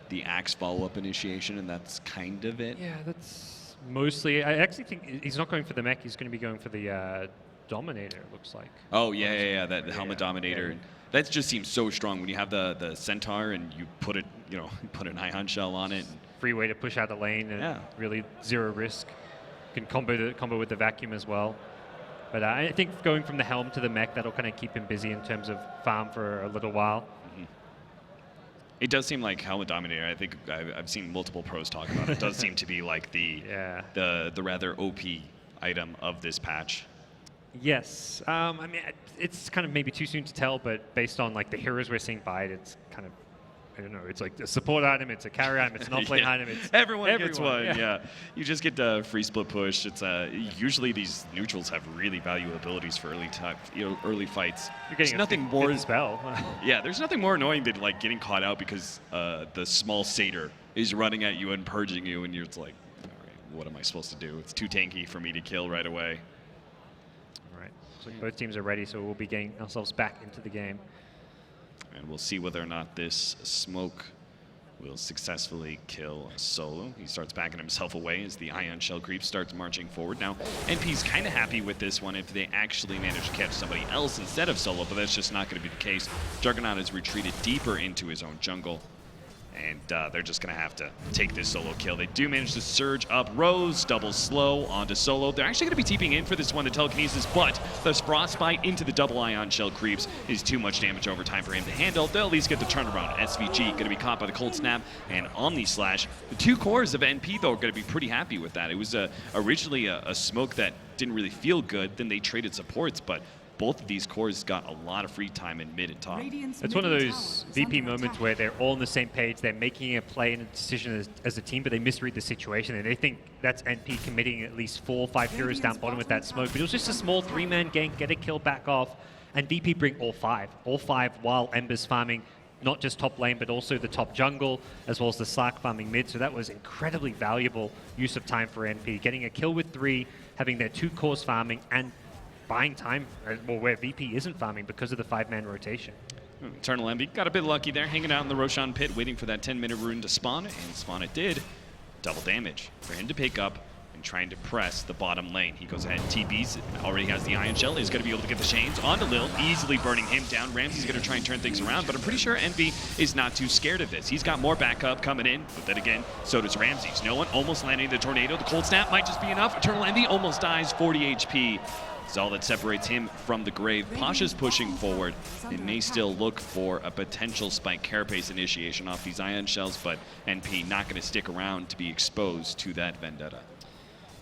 the Axe follow-up initiation, and that's kind of it? Yeah, that's mostly... I actually think he's not going for the mech, he's going to be going for the Dominator, it looks like. Oh, yeah, that Helmet Dominator. Yeah. That just seems so strong when you have the Centaur and you put put an Ion Shell on it. Free way to push out the lane and really zero risk. Can combo with the Vacuum as well. But I think going from the Helm to the mech, that'll kind of keep him busy in terms of farm for a little while. It does seem like Helmet Dominator, I think I've seen multiple pros talk about it. It does seem to be like the rather OP item of this patch. Yes. I mean, it's kind of maybe too soon to tell, but based on like the heroes we're seeing by it, it's kind of, I don't know, it's like a support item, it's a carry item, it's an offlane item. It's everyone gets one, yeah. You just get the free split push. It's usually these neutrals have really valuable abilities for early fights. You're getting nothing more spell. Yeah, there's nothing more annoying than like getting caught out because the small satyr is running at you and purging you, and you're just like, all right, what am I supposed to do? It's too tanky for me to kill right away. All right, so both teams are ready, so we'll be getting ourselves back into the game. And we'll see whether or not this smoke will successfully kill Solo. He starts backing himself away as the Ion Shell creep starts marching forward. Now, NP's kind of happy with this one if they actually manage to catch somebody else instead of Solo, but that's just not going to be the case. Juggernaut has retreated deeper into his own jungle, and they're just going to have to take this solo kill. They do manage to surge up Rose, double slow onto Solo. They're actually going to be TPing in for this one, the telekinesis, but the Frostbite into the double Ion Shell creeps is too much damage over time for him to handle. They'll at least get the turnaround. SVG going to be caught by the Cold Snap and Omni Slash. The two cores of NP, though, are going to be pretty happy with that. It was originally a smoke that didn't really feel good. Then they traded supports, but both of these cores got a lot of free time in mid and top. It's one of those VP moments where they're all on the same page, they're making a play and a decision as a team, but they misread the situation, and they think that's NP committing at least 4 or 5 heroes down bottom with that smoke. But it was just a small 3-man gank, get a kill back off, and VP bring all 5 while Ember's farming not just top lane, but also the top jungle, as well as the Slark farming mid. So that was incredibly valuable use of time for NP, getting a kill with 3, having their 2 cores farming, and buying time where VP isn't farming because of the 5-man rotation. Eternal Envy got a bit lucky there, hanging out in the Roshan pit, waiting for that 10-minute rune to spawn, and spawn it did. Double damage for him to pick up and trying to press the bottom lane. He goes ahead and TPs, already has the Ion Shell, is going to be able to get the chains onto Lil, easily burning him down. Ramsey's going to try and turn things around, but I'm pretty sure Envy is not too scared of this. He's got more backup coming in, but then again, so does Ramsey's. No one almost landing the tornado. The Cold Snap might just be enough. Eternal Envy almost dies, 40 HP. It's all that separates him from the grave. Pasha's pushing forward and may still look for a potential spike carapace initiation off these Ion Shells, but NP not going to stick around to be exposed to that Vendetta.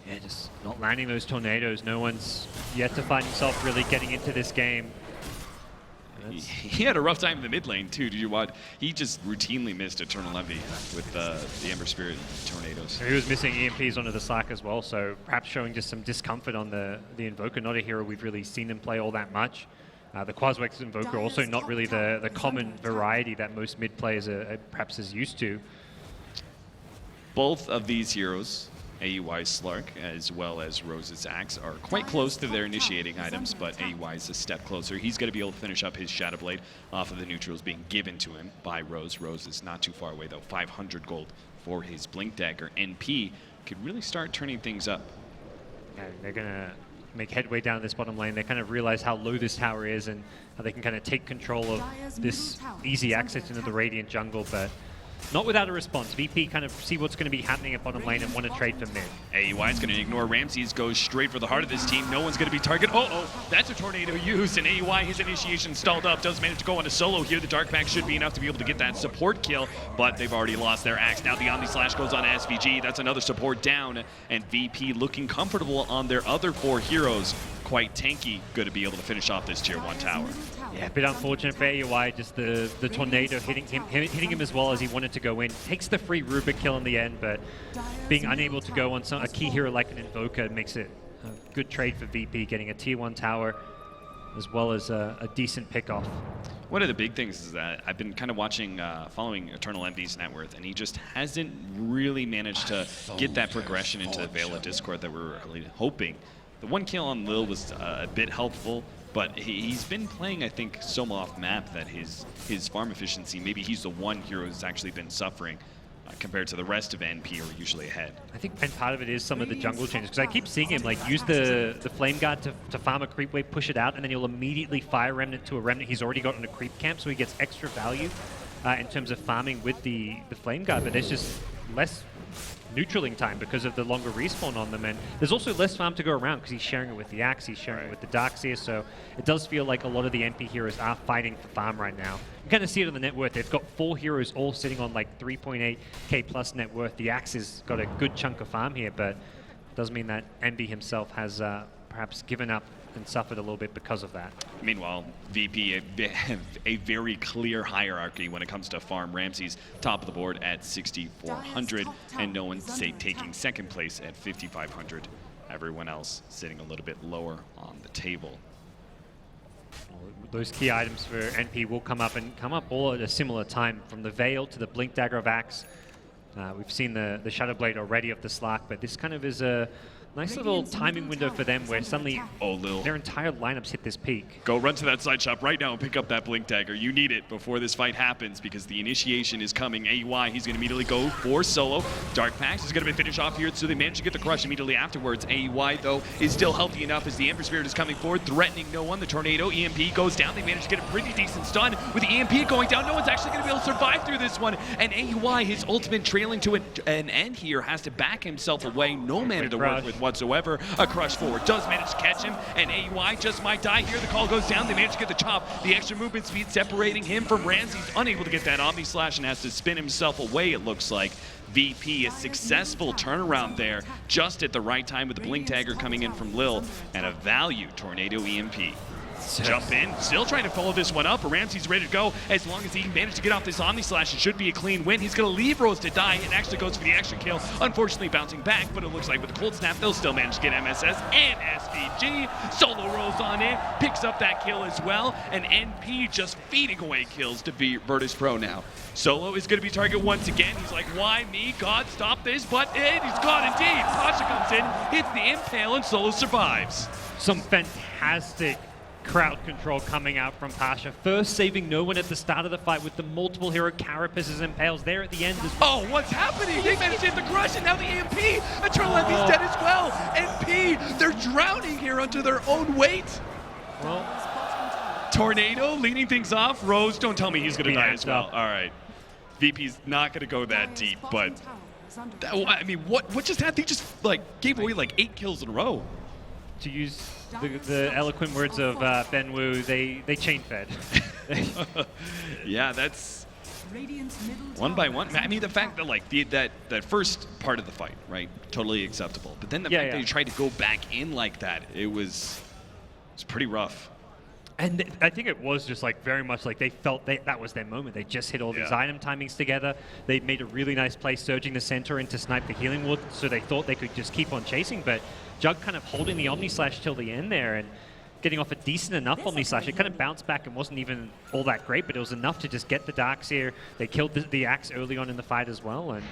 Yeah, just not landing those tornadoes. No one's yet to find himself really getting into this game. He had a rough time in the mid lane too. Did you watch? He just routinely missed Eternal Envy with the Ember Spirit tornadoes. He was missing EMPs onto the Slark as well, so perhaps showing just some discomfort on the Invoker. Not a hero we've really seen him play all that much. The Quaswex Invoker also not really the common variety that most mid players are perhaps is used to. Both of these heroes, AUI's Slark as well as Rose's Axe, are quite close to their initiating items, but AUI's a step closer. He's going to be able to finish up his Shadow Blade off of the neutrals being given to him by Rose. Rose is not too far away, though. 500 gold for his Blink Dagger. NP could really start turning things up. Yeah, they're going to make headway down this bottom lane. They kind of realize how low this tower is and how they can kind of take control of this easy access into the Radiant jungle, but not without a response. VP kind of see what's going to be happening at bottom lane and want to trade for mid. AUI is going to ignore Ramses, goes straight for the heart of this team. No one's going to be targeted. That's a tornado used, and AUI, his initiation stalled up, does manage to go on a solo here. The Dark Pack should be enough to be able to get that support kill, but they've already lost their Axe. Now the Omni Slash goes on SVG. That's another support down, and VP looking comfortable on their other 4 heroes. Quite tanky, good to be able to finish off this tier 1 tower. Yeah, a bit unfortunate for AUI, just the tornado hitting him as well as he wanted to go in. Takes the free Rubik kill in the end, but being unable to go on a key hero like an Invoker makes it a good trade for VP, getting a tier 1 tower as well as a decent pick-off. One of the big things is that I've been kind of watching, following Eternal Envy's net worth, and he just hasn't really managed to get that progression into the Veil of Discord that we were really hoping. The 1 kill on Lil was a bit helpful, but he's been playing, I think, so off map that his farm efficiency, maybe he's the one hero who's actually been suffering compared to the rest of NP, who are usually ahead. I think and part of it is some of the jungle changes, because I keep seeing him like use the Flame Guard to farm a creep wave, push it out, and then he'll immediately fire Remnant to a Remnant he's already got in a creep camp, so he gets extra value in terms of farming with the Flame Guard, but there's just less neutraling time because of the longer respawn on them, and there's also less farm to go around because he's sharing it with the Axe, he's sharing it with the Darkseer, so it does feel like a lot of the NP heroes are fighting for farm right now. You kind of see it on the net worth. They've got 4 heroes all sitting on like 3.8k plus net worth. The Axe has got a good chunk of farm here, but it does mean that NB himself has perhaps given up and suffered a little bit because of that. Meanwhile, VP a very clear hierarchy when it comes to farm. Ramses top of the board at 6,400, and no one taking second place at 5,500. Everyone else sitting a little bit lower on the table. Those key items for NP will come up all at a similar time, from the Veil to the Blink Dagger of Axe. We've seen the Shadow Blade already of the Slark, but this kind of is a nice little timing window for them where suddenly their entire lineups hit this peak. Go run to that side shop right now and pick up that Blink Dagger. You need it before this fight happens because the initiation is coming. AUI, he's going to immediately go for solo. Dark Pax is going to finish off here, so they manage to get the crush immediately afterwards. AUI, though, is still healthy enough as the Ember Spirit is coming forward, threatening no one. The Tornado EMP goes down. They manage to get a pretty decent stun. With the EMP going down, no one's actually going to be able to survive through this one. And AUI, his ultimate trailing to an end here, has to back himself away. No mana to work with whatsoever. A crush forward does manage to catch him, and AUI just might die here. The call goes down. They manage to get the chop. The extra movement speed separating him from Ramsey. He's unable to get that Omni Slash and has to spin himself away, it looks like. VP, a successful turnaround there, just at the right time with the Blink Dagger coming in from Lil, and a value Tornado EMP. Jump in, still trying to follow this one up. Ramsey's ready to go. As long as he managed to get off this Omni Slash, it should be a clean win. He's going to leave Rose to die and actually goes for the extra kill. Unfortunately, bouncing back, but it looks like with the Cold Snap, they'll still manage to get MSS and SVG. Solo Rose on in, picks up that kill as well, and NP just feeding away kills to beat Virtus.pro now. Solo is going to be target once again. He's like, why me? God, stop this. But he's gone indeed. Pasha comes in, hits the impale, and Solo survives. Some fantastic crowd control coming out from Pasha. First saving no one at the start of the fight with the multiple hero carapaces and impales there at the end as well. Oh, what's happening? They managed to hit the crush, and now the EMP. Eternal Envy's dead as well. NP, they're drowning here under their own weight. Well, Tornado leading things off. Rose, don't tell me he's going to die as well. Up. All right. VP's not going to go that deep, but I mean, what just happened? They just gave away 8 kills in a row. To use the eloquent words of Ben Wu, they chain fed. Yeah, that's one by one. I mean, the fact that that first part of the fight, right, totally acceptable. But then the fact that you tried to go back in like that, it was pretty rough. And I think it was just very much like they felt that was their moment. They just hit all these item timings together. They made a really nice play surging the center in to snipe the healing ward, so they thought they could just keep on chasing. But Jug kind of holding the Omni Slash till the end there and getting off a decent enough Omni Slash. It kind of bounced back and wasn't even all that great, but it was enough to just get the Darkseer. They killed the Axe early on in the fight as well. And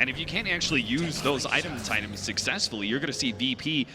And if you can't actually use those items successfully, you're going to see VP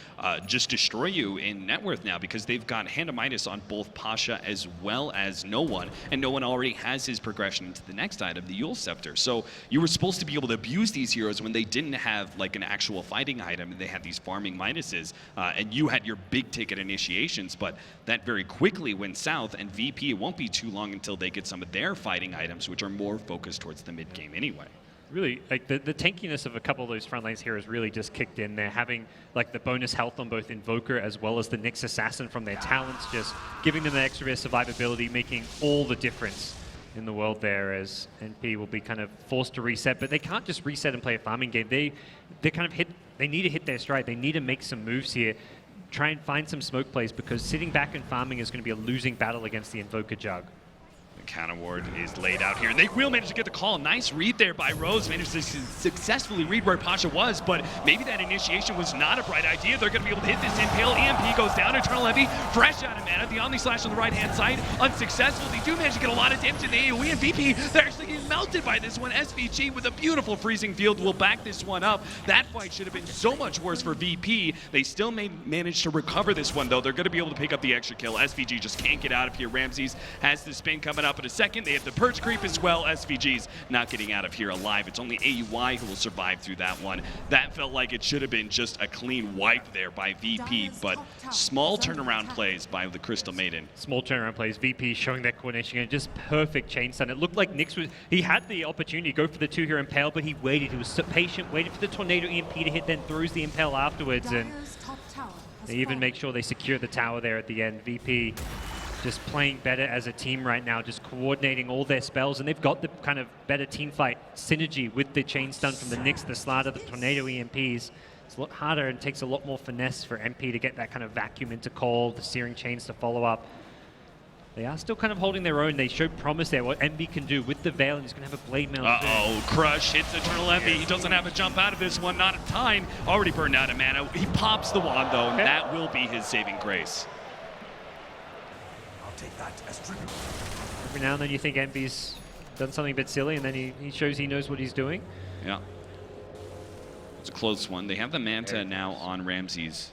just destroy you in net worth now, because they've got hand of Midas on both Pasha as well as No One, and No One already has his progression into the next item, the Yule Scepter. So you were supposed to be able to abuse these heroes when they didn't have like an actual fighting item, and they had these farming Midases, and you had your big ticket initiations, but that very quickly went south, and VP, it won't be too long until they get some of their fighting items, which are more focused towards the mid game anyway. Really, like the tankiness of a couple of those front lanes heroes really just kicked in. They're having like the bonus health on both Invoker as well as the Nyx Assassin from their talents, just giving them the extra bit of survivability, making all the difference in the world there, as NP will be kind of forced to reset. But they can't just reset and play a farming game. They kind of they need to hit their stride. They need to make some moves here, try and find some smoke plays, because sitting back and farming is going to be a losing battle against the Invoker Jug. Counter ward is laid out here, and they will manage to get the call. Nice read there by Rose. Managed to successfully read where Pasha was, but maybe that initiation was not a bright idea. They're going to be able to hit this Impale. EMP goes down. Eternal Envy, fresh out of mana. The Omni Slash on the right-hand side, unsuccessful. They do manage to get a lot of damage in the AoE, and VP, they're actually getting melted by this one. SVG with a beautiful freezing field will back this one up. That fight should have been so much worse for VP. They still manage to recover this one, though. They're going to be able to pick up the extra kill. SVG just can't get out of here. Ramses has the spin coming up in a second. They have the purge creep as well. SVG's not getting out of here alive. It's only AUI who will survive through that one. That felt like it should have been just a clean wipe there by VP, but small turnaround plays by the Crystal Maiden. Small turnaround plays. VP showing that coordination and just perfect chain stun. It looked like Nyx he had the opportunity to go for the 2-hero Impale, but he waited. He was so patient, waited for the Tornado EMP to hit, then throws the Impale afterwards, and they even make sure they secure the tower there at the end. VP just playing better as a team right now, just coordinating all their spells, and they've got the kind of better team fight synergy with the chain stun from the Nyx, the Slaughter, the Tornado EMPs. It's a lot harder and takes a lot more finesse for MP to get that kind of vacuum into call, the Searing Chains to follow up. They are still kind of holding their own. They showed promise there, what Envy can do with the Veil, and he's going to have a Blade Mail. Uh-oh, Crush hits Eternal Envy. He doesn't have a jump out of this one, not in time. Already burned out of mana. He pops the wand, though, and that will be his saving grace. Every now and then you think Envy's done something a bit silly, and then he shows he knows what he's doing. Yeah. It's a close one. They have the Manta now on Ramses.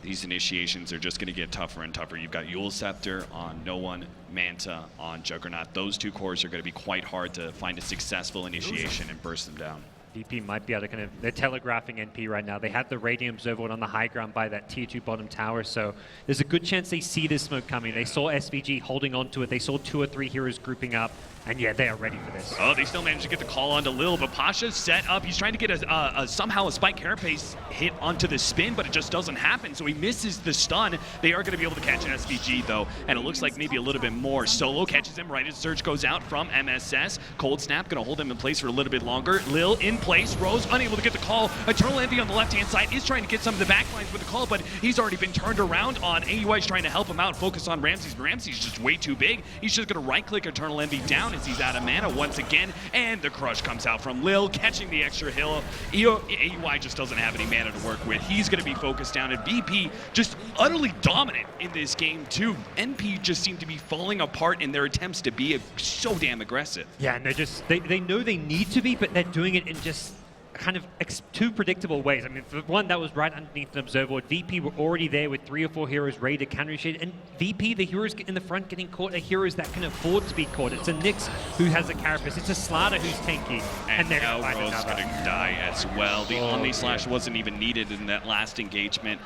These initiations are just going to get tougher and tougher. You've got Yule Scepter on No One, Manta on Juggernaut. Those two cores are going to be quite hard to find a successful initiation and burst them down. VP might be able to kind of, they're telegraphing NP right now. They have the Radiant Observer on the high ground by that tier 2 bottom tower, so there's a good chance they see this smoke coming. They saw SVG holding on to it. They saw 2 or 3 heroes grouping up, and yeah, they are ready for this. Oh, they still managed to get the call onto Lil, but Pasha's set up. He's trying to get somehow a Spike Carapace hit onto the spin, but it just doesn't happen, so he misses the stun. They are going to be able to catch SVG, though, and it looks like maybe a little bit more. Solo catches him right as Surge goes out from MSS. Cold Snap going to hold him in place for a little bit longer. Lil in place. Rose unable to get the call. Eternal Envy on the left-hand side is trying to get some of the backlines with the call, but he's already been turned around on. AUI is trying to help him out, focus on Ramses, but Ramses just way too big. He's just going to right-click Eternal Envy down as he's out of mana once again, and the crush comes out from Lil, catching the extra hill. AUI just doesn't have any mana to work with. He's going to be focused down, and VP just utterly dominant in this game too. NP just seem to be falling apart in their attempts to be so damn aggressive. Yeah, and they're just, they know they need to be, but they're doing it in just kind of two predictable ways. I mean, for one, that was right underneath an observer board. VP were already there with 3 or 4 heroes ready to counter initiate, and VP, the heroes in the front getting caught, are heroes that can afford to be caught. It's a Nyx who has a carapace, it's a Slaughter who's tanky, and they're now Rose is going to die as well. The Omni Slash wasn't even needed in that last engagement.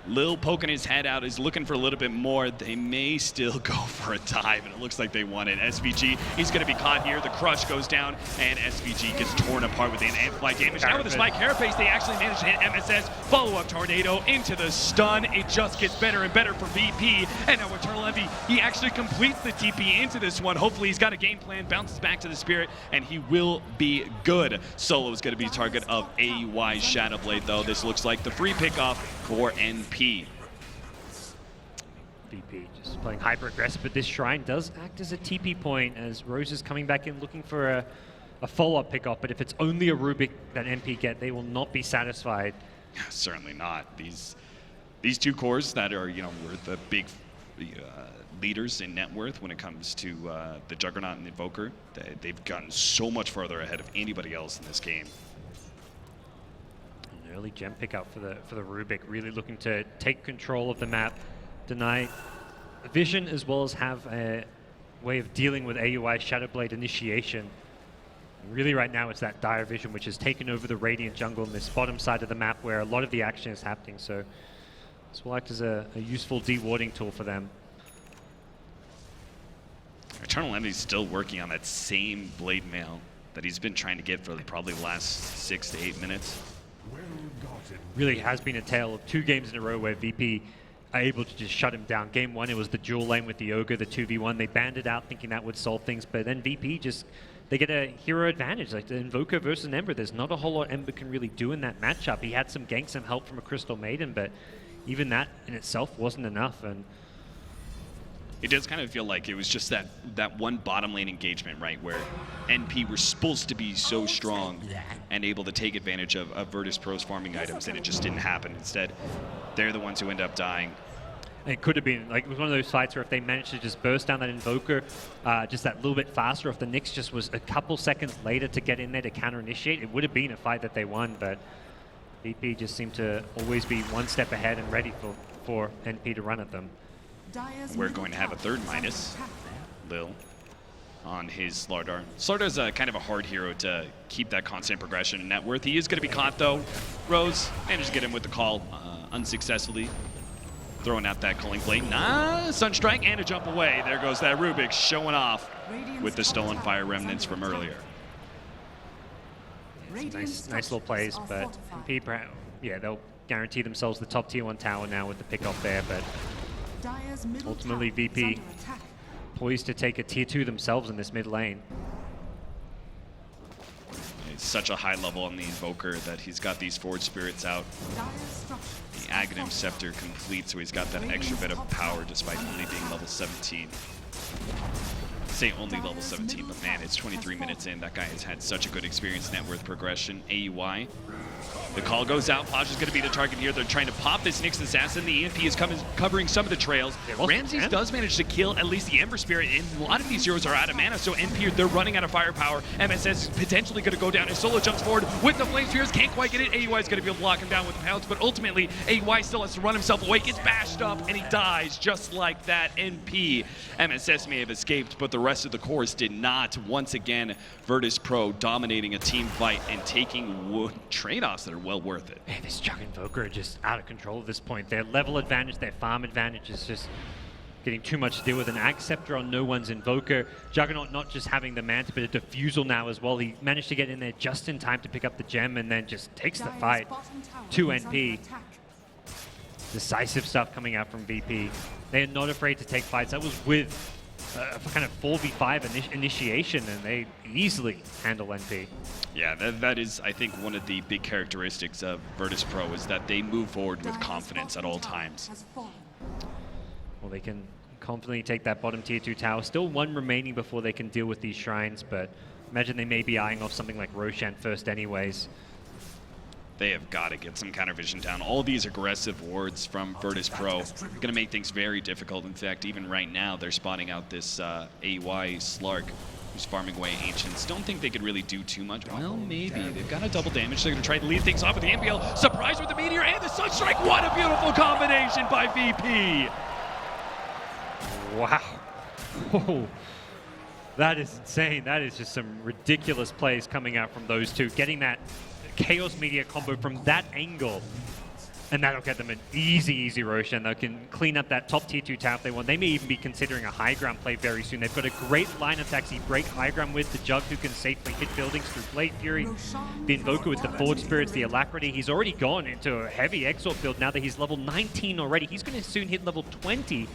Lil poking his head out is looking for a little bit more. They may still go for a dive, and it looks like they want it. SVG, he's going to be caught here. The crush goes down, and SVG gets torn apart with an amplified damage. Now with the Spike Carapace, they actually managed to hit MSS. Follow-up Tornado into the stun. It just gets better and better for VP. And now Eternal Envy, he actually completes the TP into this one. Hopefully he's got a game plan, bounces back to the Spirit, and he will be good. Solo is going to be target of AUI Shadowblade, though. This looks like the free pickoff for NP. VP just playing hyper aggressive, but this shrine does act as a TP point as Rose is coming back in looking for a follow-up pickoff, but if it's only a Rubik that NP get, they will not be satisfied. Certainly not. These two cores that are, were the big leaders in net worth when it comes to the Juggernaut and the Invoker. They've gotten so much farther ahead of anybody else in this game. An early gem pickup for the Rubik, really looking to take control of the map, deny vision, as well as have a way of dealing with AUI Shadowblade initiation. And really right now it's that dire vision which has taken over the Radiant jungle in this bottom side of the map where a lot of the action is happening. So this will act as a useful de-warding tool for them. Eternal Enemy's still working on that same blade mail that he's been trying to get for probably the last 6 to 8 minutes. Really has been a tale of 2 games in a row where VP are able to just shut him down. Game 1, it was the dual lane with the Ogre, the 2v1. They banned it out thinking that would solve things, but then VP just, they get a hero advantage. Like the Invoker versus an Ember, there's not a whole lot Ember can really do in that matchup. He had some ganks, some help from a Crystal Maiden, but even that in itself wasn't enough. And it does kind of feel like it was just that one bottom lane engagement, right, where NP were supposed to be so strong and able to take advantage of Virtus.pro's farming items, and it just didn't happen. Instead, they're the ones who end up dying. It could have been, like, it was one of those fights where if they managed to just burst down that Invoker just that little bit faster, if the Nyx just was a couple seconds later to get in there to counter-initiate, it would have been a fight that they won, but VP just seemed to always be one step ahead and ready for NP to run at them. We're going to have a third minus, Lil, on his Slardar. Slardar's kind of a hard hero to keep that constant progression in net worth. He is going to be caught, though. Rose managed to get him with the call unsuccessfully. Throwing out that Culling Blade. Sunstrike and a jump away. There goes that Rubik showing off with the stolen fire remnants from earlier. Nice little plays, but NP, yeah, they'll guarantee themselves the top tier 1 tower now with the pick off there, but ultimately VP poised to take a tier 2 themselves in this mid lane. It's such a high level on the Invoker that he's got these Forge Spirits out. The Aghanim Scepter complete, so he's got that extra bit of power despite only being level 17. I say only level 17, but man, it's 23 minutes in. That guy has had such a good experience, net worth progression. AUI. The call goes out. Pasha's going to be the target here. They're trying to pop this Nyx Assassin. The EMP is covering some of the trails. Ramses does manage to kill at least the Ember Spirit, and a lot of these heroes are out of mana, so NP, they're running out of firepower. MSS is potentially going to go down. His solo jumps forward with the Flame Spears. Can't quite get it. AUI is going to be able to block him down with the pounce, but ultimately, AUI still has to run himself away. Gets bashed up, and he dies just like that. NP. MSS may have escaped, but the rest of the chorus did not. Once again, Virtus.pro dominating a team fight and taking trade-offs that are well worth it. Man, this Jug Invoker are just out of control at this point. Their level advantage, their farm advantage is just getting too much to deal with. An Ag Scepter on no one's Invoker. Juggernaut not just having the Manta, but a Diffusal now as well. He managed to get in there just in time to pick up the gem and then just takes the fight to NP. Decisive stuff coming out from VP. They are not afraid to take fights. That was with kind of 4v5 initiation, and they easily handle NP. Yeah, that is, I think, one of the big characteristics of Virtus.pro is that they move forward with confidence at all times. Well, they can confidently take that bottom tier 2 tower. Still 1 remaining before they can deal with these shrines, but imagine they may be eyeing off something like Roshan first anyways. They have got to get some counter vision down. All these aggressive wards from Virtus.pro are going to make things very difficult. In fact, even right now, they're spotting out this AY Slark who's farming away Ancients. Don't think they could really do too much. Well, maybe. They've got a double damage. They're going to try to lead things off with the NPL. Surprise with the Meteor and the Sunstrike. What a beautiful combination by VP. Wow. Oh, that is insane. That is just some ridiculous plays coming out from those two. Getting that Chaos Meteor combo from that angle, and that'll get them an easy Roshan. They can clean up that top tier 2 tower if they want. They may even be considering a high ground play very soon. They've got a great lineup to actually break high ground with. The Jug who can safely hit buildings through Blade Fury. The Invoker with the Forge Spirits, the Alacrity. He's already gone into a heavy Exort build now that he's level 19 already. He's going to soon hit level 20.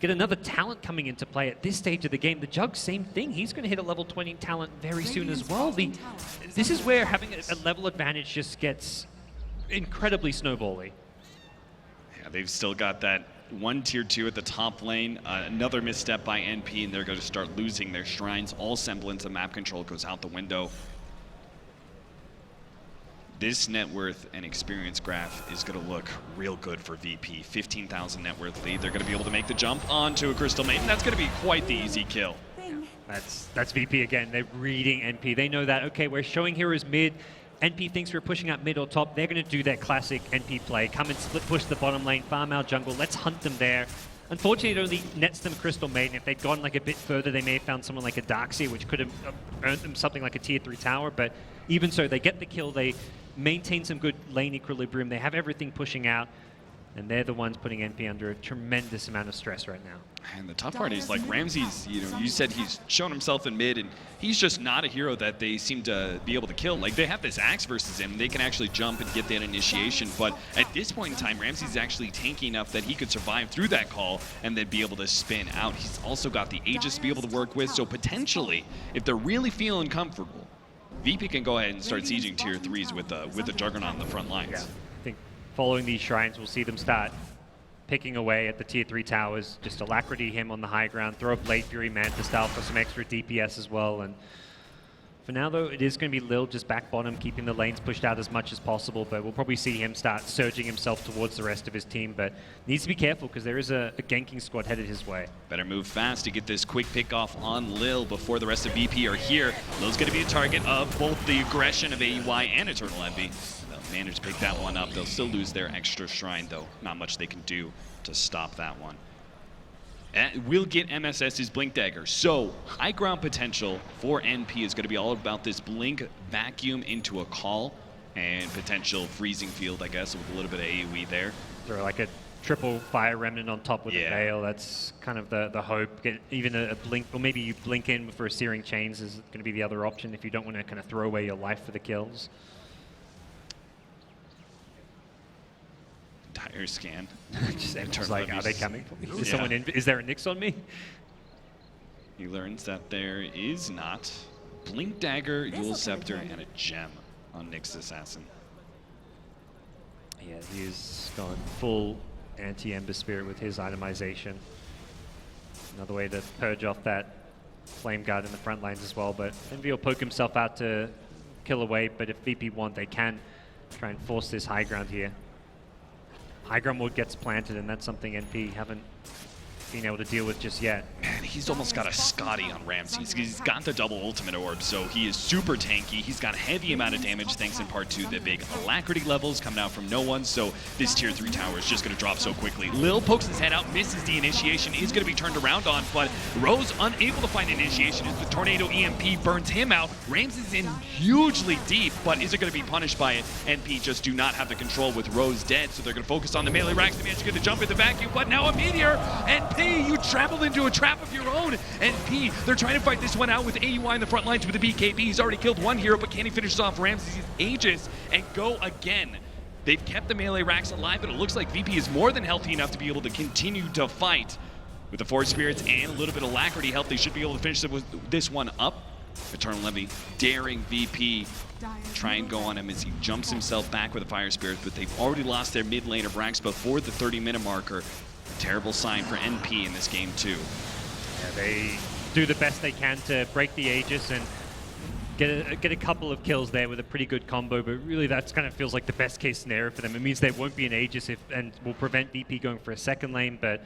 Get another talent coming into play at this stage of the game. The Jug, same thing. He's going to hit a level 20 talent very soon as well. This is where having a level advantage just gets incredibly snowbally. Yeah, they've still got that 1 tier 2 at the top lane. Another misstep by NP, and they're going to start losing their shrines. All semblance of map control goes out the window. This net worth and experience graph is going to look real good for VP. 15,000 net worth lead. They're going to be able to make the jump onto a Crystal Maiden. That's going to be quite the easy kill. That's VP again. They're reading NP. They know that, okay, we're showing heroes mid. NP thinks we're pushing up mid or top. They're going to do that classic NP play. Come and split push the bottom lane, farm our jungle. Let's hunt them there. Unfortunately, it only nets them Crystal Maiden. If they'd gone like a bit further, they may have found someone like a Darkseer, which could have earned them something like a tier 3 tower. But even so, they get the kill. They maintain some good lane equilibrium. They have everything pushing out. And they're the ones putting NP under a tremendous amount of stress right now. And the tough part is, like, Ramsey's, you said he's shown himself in mid, and he's just not a hero that they seem to be able to kill. Like, they have this Axe versus him. They can actually jump and get that initiation. But at this point in time, Ramsey's actually tanky enough that he could survive through that call and then be able to spin out. He's also got the Aegis to be able to work with. So potentially, if they're really feeling comfortable, VP can go ahead and start sieging tier 3s with the Juggernaut on the front lines. Yeah. I think following these shrines, we'll see them start picking away at the tier 3 towers. Just Alacrity him on the high ground, throw up Blade Fury, Manta style for some extra DPS as well. And for now, though, it is going to be Lil just back bottom, keeping the lanes pushed out as much as possible. But we'll probably see him start surging himself towards the rest of his team. But needs to be careful because there is a ganking squad headed his way. Better move fast to get this quick pick off on Lil before the rest of VP are here. Lil's going to be a target of both the aggression of AEY and Eternal Envy. They'll manage to pick that one up. They'll still lose their extra shrine, though. Not much they can do to stop that one. And we'll get MSS's Blink Dagger. So high ground potential for NP is going to be all about this Blink vacuum into a call and potential freezing field, I guess, with a little bit of AoE there. Throw like a triple Fire Remnant on top with a Veil. That's kind of the hope. Get even a blink, or maybe you blink in for a Searing Chains is going to be the other option if you don't want to kind of throw away your life for the kills. Entire scan. Just like, are they coming for me? Is someone in? Is there a Nyx on me? He learns that there is not. Blink Dagger, Yule Scepter, and a gem on Nyx Assassin. Yeah, he's gone full anti-Ember Spirit with his itemization. Another way to purge off that Flame Guard in the front lines as well. But Envy will poke himself out to kill away. But if VP want, they can try and force this high ground here. High ground ward gets planted, and that's something NP haven't been able to deal with just yet. Man, he's almost got a Scotty on Ramsey. He's got the double ultimate orb, so he is super tanky. He's got a heavy amount of damage thanks in part to the big Alacrity levels coming out from no one, so this tier 3 tower is just going to drop so quickly. Lil pokes his head out, misses the initiation, is going to be turned around on, but Rose unable to find an initiation as the Tornado EMP burns him out. Ramsey's in hugely deep, but is it going to be punished by it? NP just do not have the control with Rose dead, so they're going to focus on the melee racks to manage to get the jump in the vacuum, but now a meteor, NP, you traveled into a trap of your own. NP, they're trying to fight this one out with AUI in the front lines with the BKB. He's already killed one hero, but can he finish off Ramsey's Aegis and go again? They've kept the melee racks alive, but it looks like VP is more than healthy enough to be able to continue to fight. With the Force Spirits and a little bit of Alacrity health, they should be able to finish this one up. Eternal Levy daring VP try and go on him as he jumps himself back with the Fire Spirits, but they've already lost their mid lane of Rax before the 30-minute marker. Terrible sign for NP in this game too. Yeah, they do the best they can to break the Aegis and get a couple of kills there with a pretty good combo, but really that's kind of feels like the best case scenario for them. It means there won't be an Aegis and will prevent VP going for a second lane, but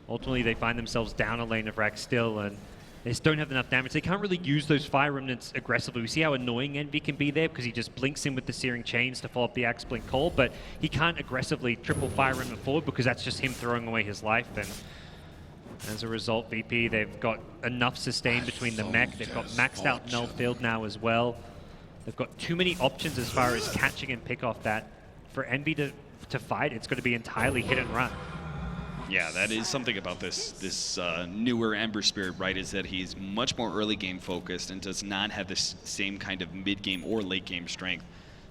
ultimately they find themselves down a lane of Rax still, and they just don't have enough damage. They can't really use those Fire Remnants aggressively. We see how annoying Envy can be there because he just blinks in with the Searing Chains to follow up the Axe Blink Call, but he can't aggressively triple Fire Remnant forward because that's just him throwing away his life. And as a result, VP, they've got enough sustain between the mech. They've got maxed out Null Field now as well. They've got too many options as far as catching and pick off that. For Envy to fight, it's going to be entirely hit and run. Yeah, that is something about this newer Ember Spirit, right, is that he's much more early game focused and does not have the same kind of mid game or late game strength.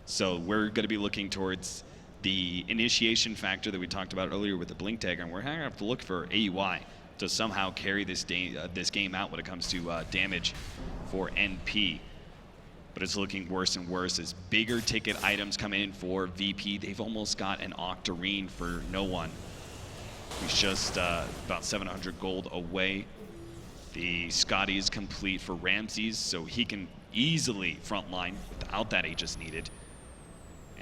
So we're going to be looking towards the initiation factor that we talked about earlier with the Blink Dagger, and we're going to have to look for AUI to somehow carry this game out when it comes to damage for NP. But it's looking worse and worse as bigger ticket items come in for VP. They've almost got an Octarine for no one. He's just about 700 gold away. The Scotty is complete for Ramses, so he can easily frontline without that Aegis needed.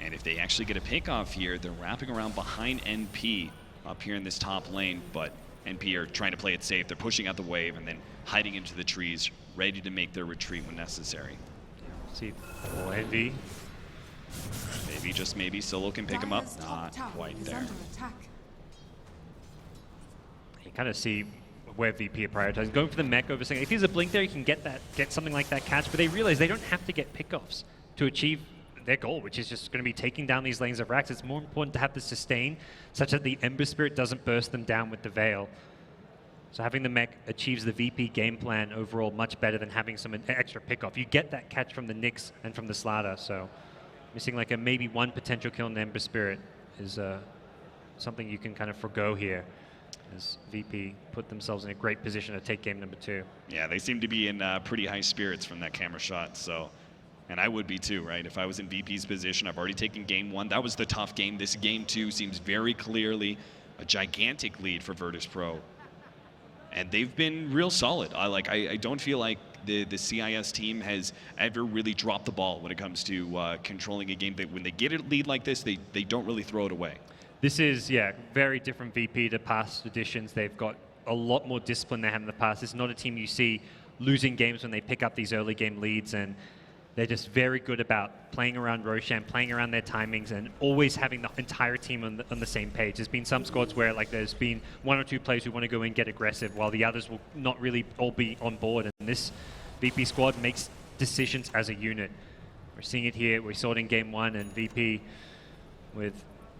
And if they actually get a pick off here, they're wrapping around behind NP up here in this top lane, but NP are trying to play it safe. They're pushing out the wave and then hiding into the trees, ready to make their retreat when necessary. See, Envy. Maybe, just maybe, Solo can pick him up. Not quite there. You kind of see where VP are prioritizing, going for the mech over saying if there's a blink there, you can get something like that catch, but they realize they don't have to get pickoffs to achieve their goal, which is just going to be taking down these lanes of racks. It's more important to have the sustain such that the Ember Spirit doesn't burst them down with the Veil. So having the mech achieves the VP game plan overall much better than having some extra pickoff. You get that catch from the Nyx and from the Slaughter, so missing like a maybe one potential kill in the Ember Spirit is something you can kind of forgo here, as VP put themselves in a great position to take game number 2. Yeah, they seem to be in pretty high spirits from that camera shot, so, and I would be too, right? If I was in VP's position, I've already taken game 1. That was the tough game. This game 2 seems very clearly a gigantic lead for Virtus.pro. And they've been real solid. I don't feel like the CIS team has ever really dropped the ball when it comes to controlling a game. When they get a lead like this, they don't really throw it away. This is, yeah, very different VP to past editions. They've got a lot more discipline they have in the past. It's not a team you see losing games when they pick up these early game leads, and they're just very good about playing around Roshan, playing around their timings, and always having the entire team on the same page. There's been some squads where like there's been 1 or 2 players who want to go in and get aggressive, while the others will not really all be on board. And this VP squad makes decisions as a unit. We're seeing it here. We saw it in game 1, and VP with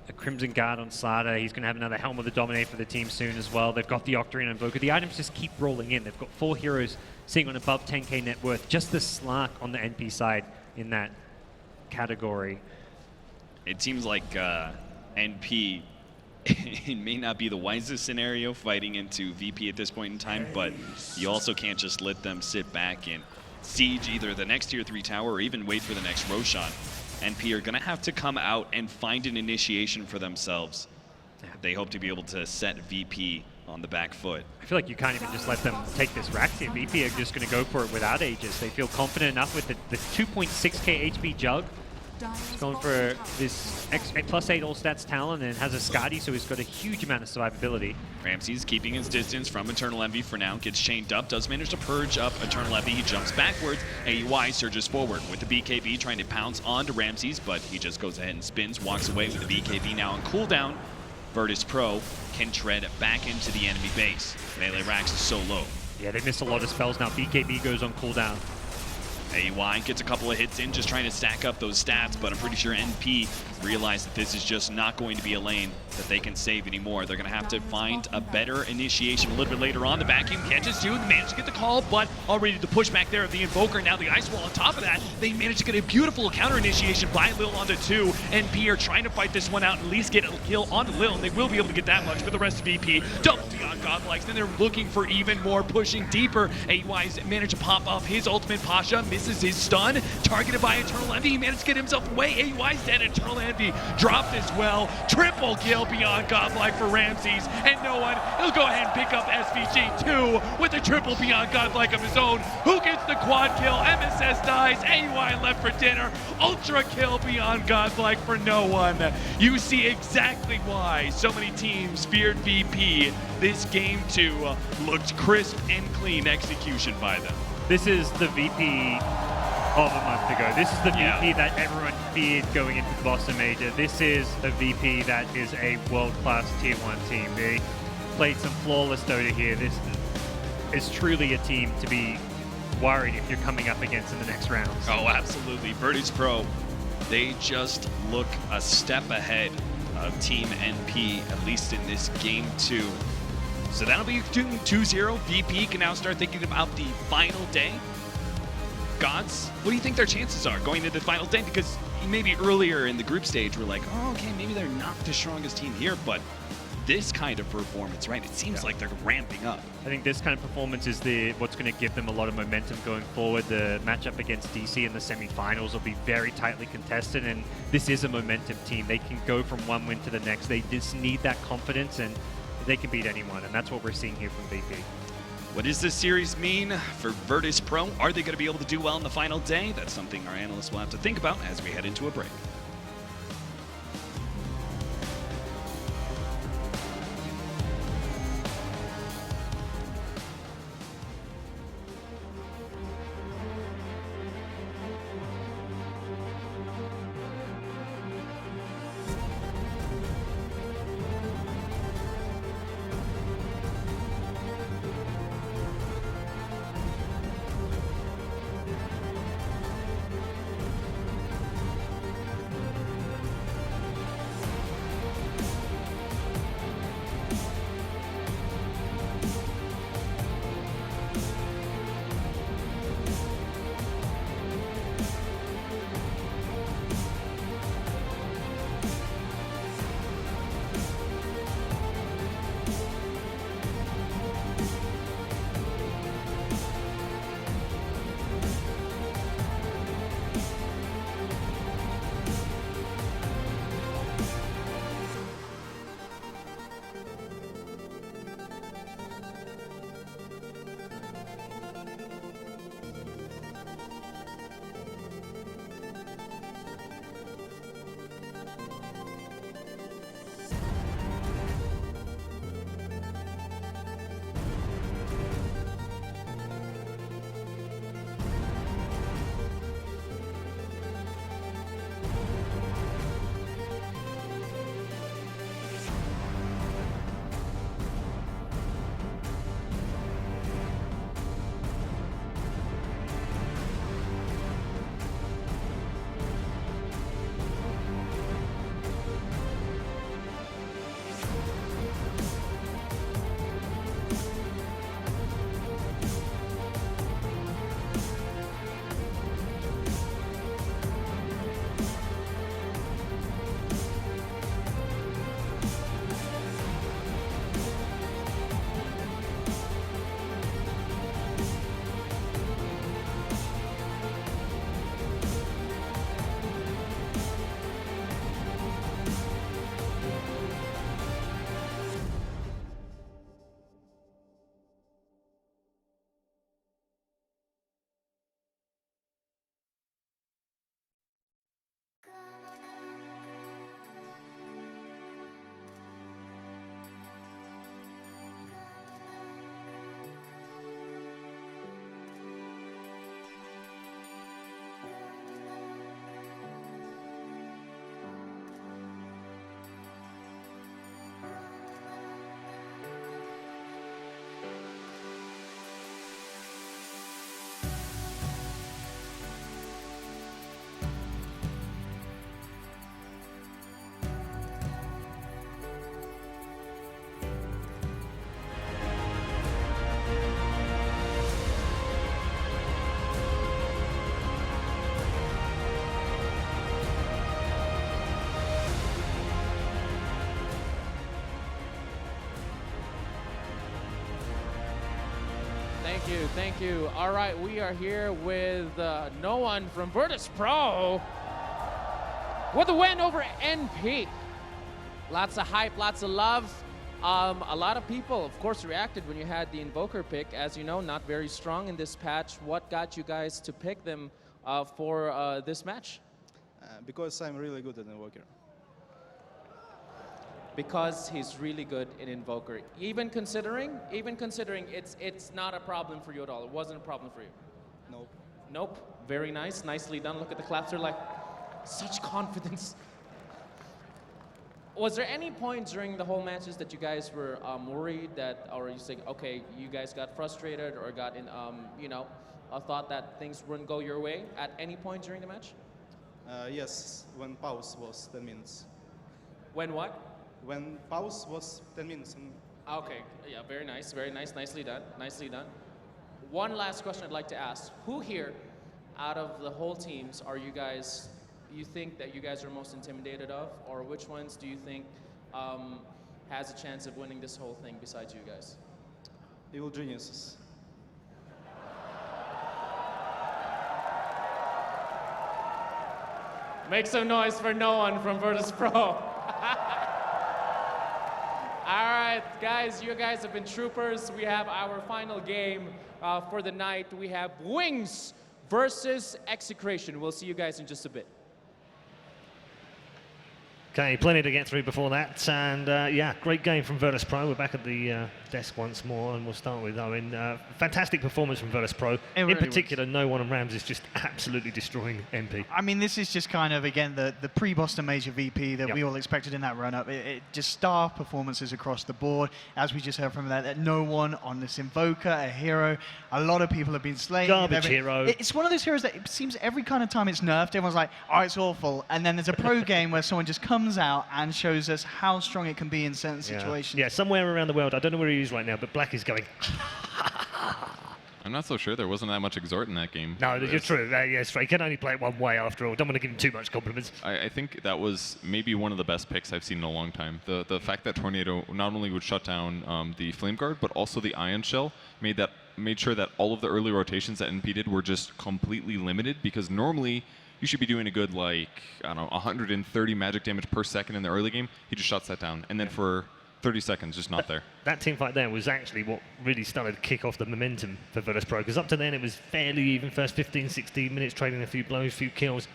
a Crimson Guard on Slaughter. He's going to have another Helm of the Dominate for the team soon as well. They've got the Octarine and Invoker. The items just keep rolling in. They've got 4 heroes sitting on above 10k net worth. Just the Slark on the NP side in that category. It seems like NP, it may not be the wisest scenario fighting into VP at this point in time, but you also can't just let them sit back and siege either the next tier 3 tower or even wait for the next Roshan. NP are going to have to come out and find an initiation for themselves. They hope to be able to set VP on the back foot. I feel like you can't even just let them take this rack here. VP are just going to go for it without Aegis. They feel confident enough with the 2.6k HP Jug. He's going for this +8 all stats Talon and has a Skadi, so he's got a huge amount of survivability. Ramsey's keeping his distance from Eternal Envy for now. Gets chained up, does manage to purge up Eternal Envy. He jumps backwards. AUI surges forward with the BKB trying to pounce onto Ramsey's, but he just goes ahead and spins, walks away with the BKB now on cooldown. Virtus.pro can tread back into the enemy base. Melee Rax is so low. Yeah, they miss a lot of spells now. BKB goes on cooldown. AUI gets a couple of hits in, just trying to stack up those stats, but I'm pretty sure NP realize that this is just not going to be a lane that they can save anymore. They're going to have to find a better initiation a little bit later on. The vacuum catches too, they manage to get the call, but already the pushback there of the Invoker, now the Ice Wall on top of that. They manage to get a beautiful counter initiation by Lil onto 2. NP are trying to fight this one out, at least get a kill onto Lil, and they will be able to get that much for the rest of VP. Double beyond Godlikes, then they're looking for even more, pushing deeper. AUI's managed to pop off his ultimate. Pasha misses his stun, targeted by Eternal Envy. He managed to get himself away. AUI's dead. Eternal Envy dropped as well. Triple kill beyond Godlike for Ramses, and no one, he'll go ahead and pick up SVG2 with a triple beyond Godlike of his own. Who gets the quad kill? MSS dies. AUI left for dinner. Ultra kill beyond Godlike for no one. You see exactly why so many teams feared VP. This game 2 looked crisp and clean execution by them. This is the VP of a month ago. This is the VP that everyone feared going into the Boston Major. This is a VP that is a world-class Tier 1 team. They played some flawless Dota here. This is truly a team to be worried if you're coming up against in the next rounds. Oh, absolutely. Virtus.pro, they just look a step ahead of Team NP, at least in this game 2. So that'll be 2-0. VP can now start thinking about the final day. Gods, what do you think their chances are going into the final day? Because maybe earlier in the group stage, we're like, oh, okay, maybe they're not the strongest team here, but this kind of performance, right? It seems like they're ramping up. I think this kind of performance is what's going to give them a lot of momentum going forward. The matchup against DC in the semifinals will be very tightly contested, and this is a momentum team. They can go from one win to the next. They just need that confidence, and they can beat anyone, and that's what we're seeing here from VP. What does this series mean for Virtus.pro? Are they going to be able to do well in the final day? That's something our analysts will have to think about as we head into a break. Thank you, thank you. All right, we are here with no one from Virtus.pro with a win over NP. Lots of hype, lots of love. A lot of people, of course, reacted when you had the Invoker pick. As you know, not very strong in this patch. What got you guys to pick them for this match? Because I'm really good at Invoker. Because he's really good in Invoker. Even considering it's not a problem for you at all. It wasn't a problem for you. Nope. Nope. Very nice. Nicely done. Look at the claps. They're like, such confidence. Was there any point during the whole matches that you guys were worried that, or you saying, okay, you guys got frustrated or got in, a thought that things wouldn't go your way at any point during the match? Yes, when pause was 10 minutes. When what? When pause was 10 minutes. Okay, yeah, very nice, nicely done, nicely done. One last question I'd like to ask. Who here, out of the whole teams, are you guys, you think that you guys are most intimidated of, or which ones do you think has a chance of winning this whole thing besides you guys? Evil geniuses. Make some noise for no one from Virtus.pro. All right, guys, you guys have been troopers. We have our final game for the night. We have Wings versus Execration. We'll see you guys in just a bit. Okay, plenty to get through before that, and yeah, great game from Virtus.pro. We're back at the desk once more, and we'll start with Owen. Fantastic performance from Virtus.pro. In really particular, No One and Rams is just absolutely destroying MP. I mean, this is just kind of, again, the pre-Boston Major VP that Yep. we all expected in that run-up. It just star performances across the board. As we just heard from that No One on this Invoker, a hero. A lot of people have been slain. Garbage hero. It's one of those heroes that it seems every kind of time it's nerfed, everyone's like, oh, it's awful. And then there's a pro game where someone just comes out and shows us how strong it can be in certain situations. Yeah, somewhere around the world, I don't know where he is right now, but Black is going, I'm not so sure. There wasn't that much exhort in that game. no, you're true. Yeah, straight. He can only play it one way after all. Don't want to give him too much compliments. I think that was maybe one of the best picks I've seen in a long time. The fact that Tornado not only would shut down the Flame Guard, but also the Ion Shell made sure that all of the early rotations that NP did were just completely limited, because normally you should be doing a good, like, I don't know, 130 magic damage per second in the early game. He just shuts that down. And then for 30 seconds, just not there. That team fight there was actually what really started to kick off the momentum for Virtus.pro, because up to then it was fairly even, first 15, 16 minutes, trading a few blows, a few kills.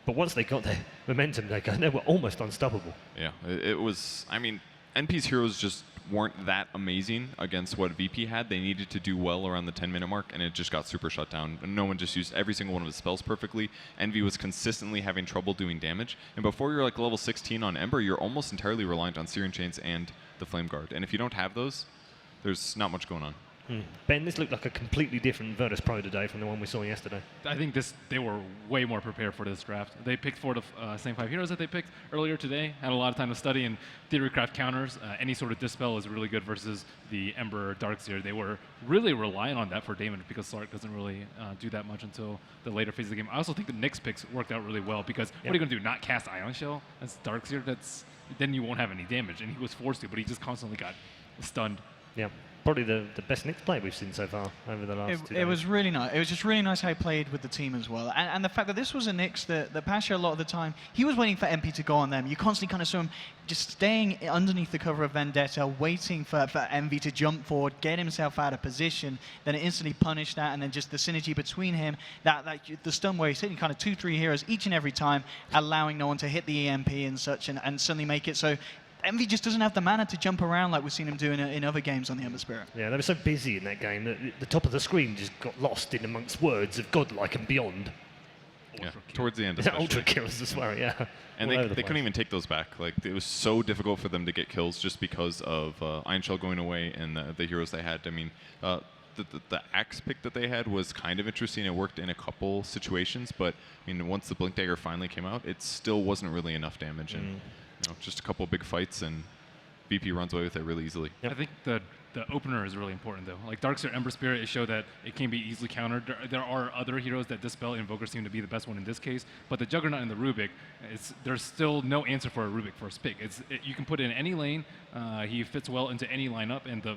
But once they got their momentum, they were almost unstoppable. Yeah, it was, I mean, NP's heroes just weren't that amazing against what VP had. They needed to do well around the 10-minute mark, and it just got super shut down. No one just used every single one of his spells perfectly. Envy was consistently having trouble doing damage. And before you're like level 16 on Ember, you're almost entirely reliant on Searing Chains and the Flame Guard. And if you don't have those, there's not much going on. Ben, this looked like a completely different Virtus.pro today from the one we saw yesterday. I think they were way more prepared for this draft. They picked 4 of the same 5 heroes that they picked earlier today, had a lot of time to study, and theorycraft counters. Any sort of dispel is really good versus the Ember Darkseer. They were really relying on that for damage, because Slark doesn't really do that much until the later phase of the game. I also think the Nyx picks worked out really well, because what are you going to do, not cast Ion Shell? That's Darkseer? Then you won't have any damage, and he was forced to, but he just constantly got stunned. Yeah. Probably the best Nyx play we've seen so far over the last 2 days. It was really nice. It was just really nice how he played with the team as well. And the fact that this was a Nyx that Pasha a lot of the time, he was waiting for MP to go on them. You constantly kind of saw him just staying underneath the cover of Vendetta, waiting for Envy to jump forward, get himself out of position, then instantly punish that, and then just the synergy between him, the stun where he's hitting kind of 2-3 heroes each and every time, allowing no one to hit the EMP and such, and suddenly make it so Envy just doesn't have the mana to jump around like we've seen him do in other games on the Ember Spirit. Yeah, they were so busy in that game that the top of the screen just got lost in amongst words of godlike and beyond. Yeah, towards the end especially. Ultra kills as well, yeah. And they couldn't even take those back. Like, it was so difficult for them to get kills just because of Iron Shell going away and the heroes they had. I mean, the axe pick that they had was kind of interesting. It worked in a couple situations, but I mean, once the Blink Dagger finally came out, it still wasn't really enough damage. And just a couple big fights, and VP runs away with it really easily. I think the opener is really important, though. Like Darkseer Ember Spirit, it showed that it can be easily countered. There are other heroes that dispel. Invokers seem to be the best one in this case, but the Juggernaut and the Rubik, there's still no answer for a Rubik first pick. You can put it in any lane. He fits well into any lineup, and the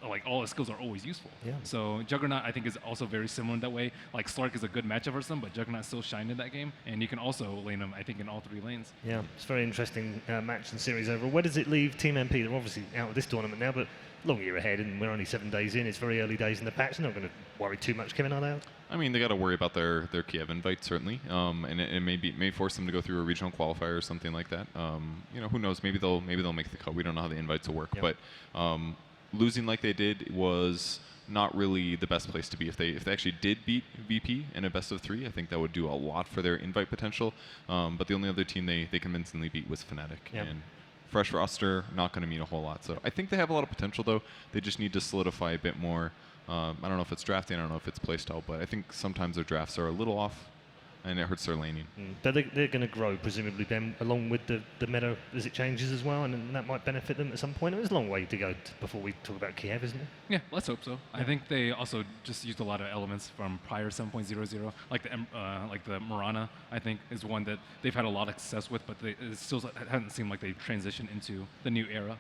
like all his skills are always useful. Yeah. So Juggernaut, I think, is also very similar in that way. Like Slark is a good matchup versus him, but Juggernaut still shined in that game, and you can also lane him, I think, in all 3 lanes. Yeah, it's a very interesting match and series overall. Where does it leave Team MP? They're obviously out of this tournament now, but long year ahead, and we're only 7 days in. It's very early days in the patch. They're not going to worry too much, Kevin, are they? I mean, they got to worry about their Kiev invite, certainly, and it may force them to go through a regional qualifier or something like that. You know, who knows? Maybe they'll make the cut. We don't know how the invites will work, Yep. but losing like they did was not really the best place to be. If they actually did beat VP in a best of 3, I think that would do a lot for their invite potential. But the only other team they convincingly beat was Fnatic. Yep. And fresh roster, not going to mean a whole lot. So I think they have a lot of potential, though. They just need to solidify a bit more. I don't know if it's drafting, I don't know if it's playstyle, but I think sometimes their drafts are a little off, and it hurts their laning. But they're going to grow, presumably, Ben, along with the meta as it changes as well, and that might benefit them at some point. There's a long way to go before we talk about Kiev, isn't it? Yeah, let's hope so. I think they also just used a lot of elements from prior 7.00, like the Mirana, I think, is one that they've had a lot of success with, but it still hasn't seemed like they've transitioned into the new era.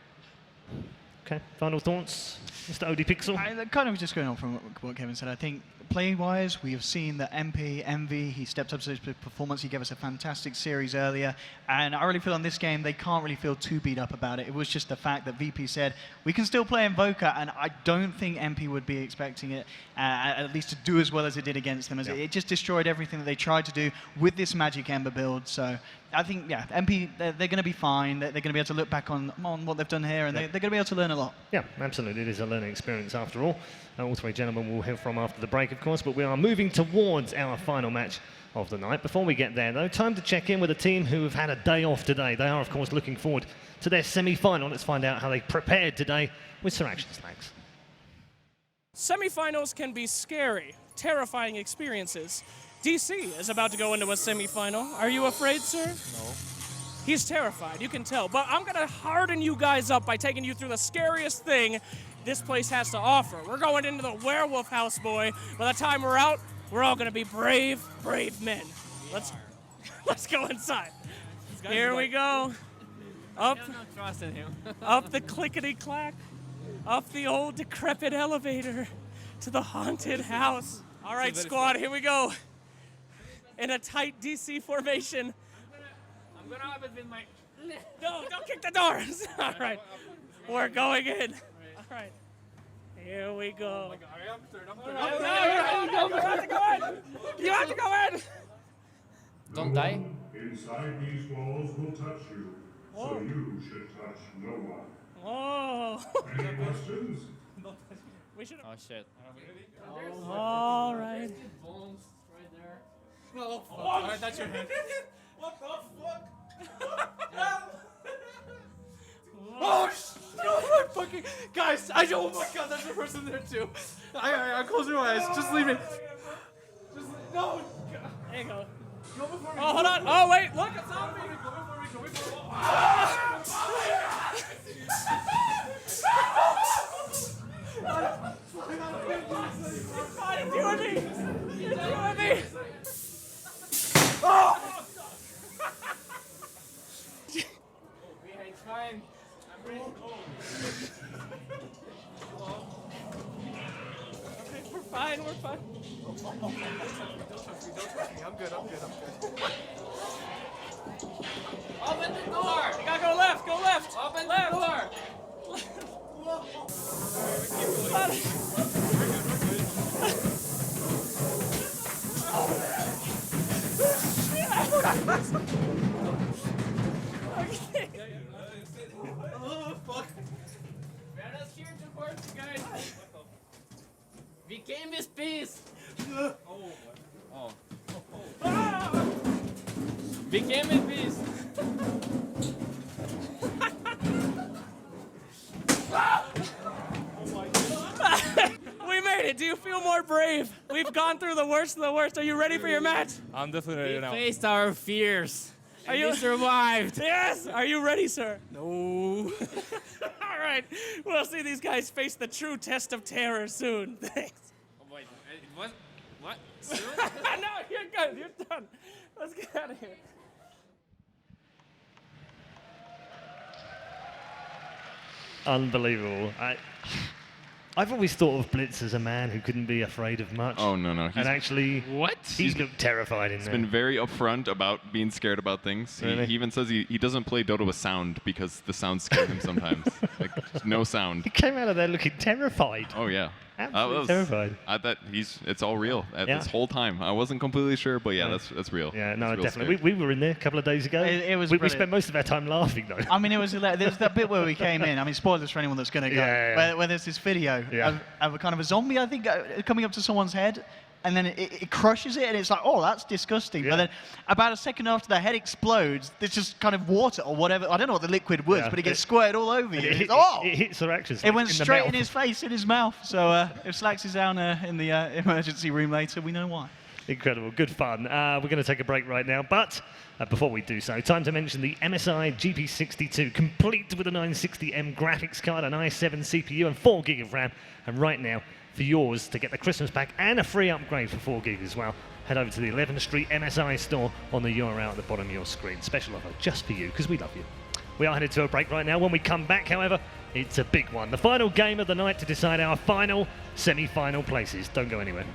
Okay, final thoughts, Mr. OD Pixel? Kind of just going on from what Kevin said, I think play-wise, we have seen that MV, he stepped up to his performance. He gave us a fantastic series earlier, and I really feel on this game, they can't really feel too beat up about it. It was just the fact that VP said, we can still play Invoker, and I don't think MP would be expecting it, at least to do as well as it did against them. As it just destroyed everything that they tried to do with this Magic Ember build, so I think, yeah, MP, they're going to be fine. They're going to be able to look back on what they've done here, and they're going to be able to learn a lot. Yeah, absolutely. It is a learning experience after all. All 3 gentlemen we'll hear from after the break, of course, but we are moving towards our final match of the night. Before we get there, though, time to check in with a team who have had a day off today. They are, of course, looking forward to their semi-final. Let's find out how they prepared today with Sir Action Slacks. Semifinals can be scary, terrifying experiences. DC is about to go into a semifinal. Are you afraid, sir? No. He's terrified, you can tell. But I'm gonna harden you guys up by taking you through the scariest thing this place has to offer. We're going into the werewolf house, boy. By the time we're out, we're all gonna be brave, brave men. Let's go inside. Here we go. Up the clickety-clack, up the old decrepit elevator to the haunted house. All right, squad, here we go. In a tight DC formation. I'm gonna have it in my... No, don't kick the doors. All right, we're going in. All right, here we go. No, you have to go in. You have to go in. Don't die. Inside these walls will touch you, so you should touch no one. Oh. Any questions? We should. Oh shit. All right. Oh, alright, that's your head. What the fuck? Oh shit! Fucking guys, oh my god, there's a person there too. I close your eyes. Just leave it. No. There you go. Go before me. Oh, hold on. Oh, wait. Look, it's on me. Go before me. You're doing me. You're doing me. Oh! It's fine. I'm ready. Okay, we're fine. We're fine. Don't touch me. I'm good. Open the door. You gotta go left. Go left. Open left. the door. Oh, fuck. Let us here to work, guys. We came with peace. We came with peace. We made it. Do you feel more brave? We've gone through the worst of the worst. Are you ready for your match? I'm definitely ready now. We faced our fears. Are you survived? Yes. Are you ready, sir? No. All right. We'll see these guys face the true test of terror soon. Thanks. Oh, wait, what? What? No, you're good. You're done. Let's get out of here. Unbelievable. I've always thought of Blitz as a man who couldn't be afraid of much. Oh, no, no. And actually, What? he's looked terrified in He's there. been very upfront about being scared about things. Really? He even says he doesn't play Dota with sound because the sounds scare him sometimes. Like, just no sound. He came out of there looking terrified. Oh, yeah. Absolutely terrified. I bet it's all real Yeah. this whole time. I wasn't completely sure, but yeah, Right. that's real. Yeah, no, That's real definitely. scary. We were in there a couple of days ago. It was we brilliant. spent most of our time laughing, though. I mean, it was hilarious. There's that bit where we came in. I mean, spoilers for anyone that's going to go. Yeah, yeah. Where there's this video Yeah. of a kind of a zombie, I think, coming up to someone's head, and then it crushes it, and it's like, oh, that's disgusting. Yeah. But then about a second after their head explodes, there's just kind of water or whatever. I don't know what the liquid was, Yeah. but it gets squirted all over you. It, It's, oh! it hits her actions. It went in the straight in mouth. his face, in his mouth. So if Slacks is down in the emergency room later, we know why. Incredible, good fun. We're going to take a break right now, but before we do so, time to mention the MSI GP62, complete with a 960M graphics card, an i7 CPU, and 4 gig of RAM. And right now, for yours to get the Christmas pack and a free upgrade for 4 gig as well, head over to the 11th Street MSI store on the URL at the bottom of your screen. Special offer just for you, because we love you. We are headed to a break right now. When we come back, however, it's a big one. The final game of the night to decide our final semi-final places. Don't go anywhere.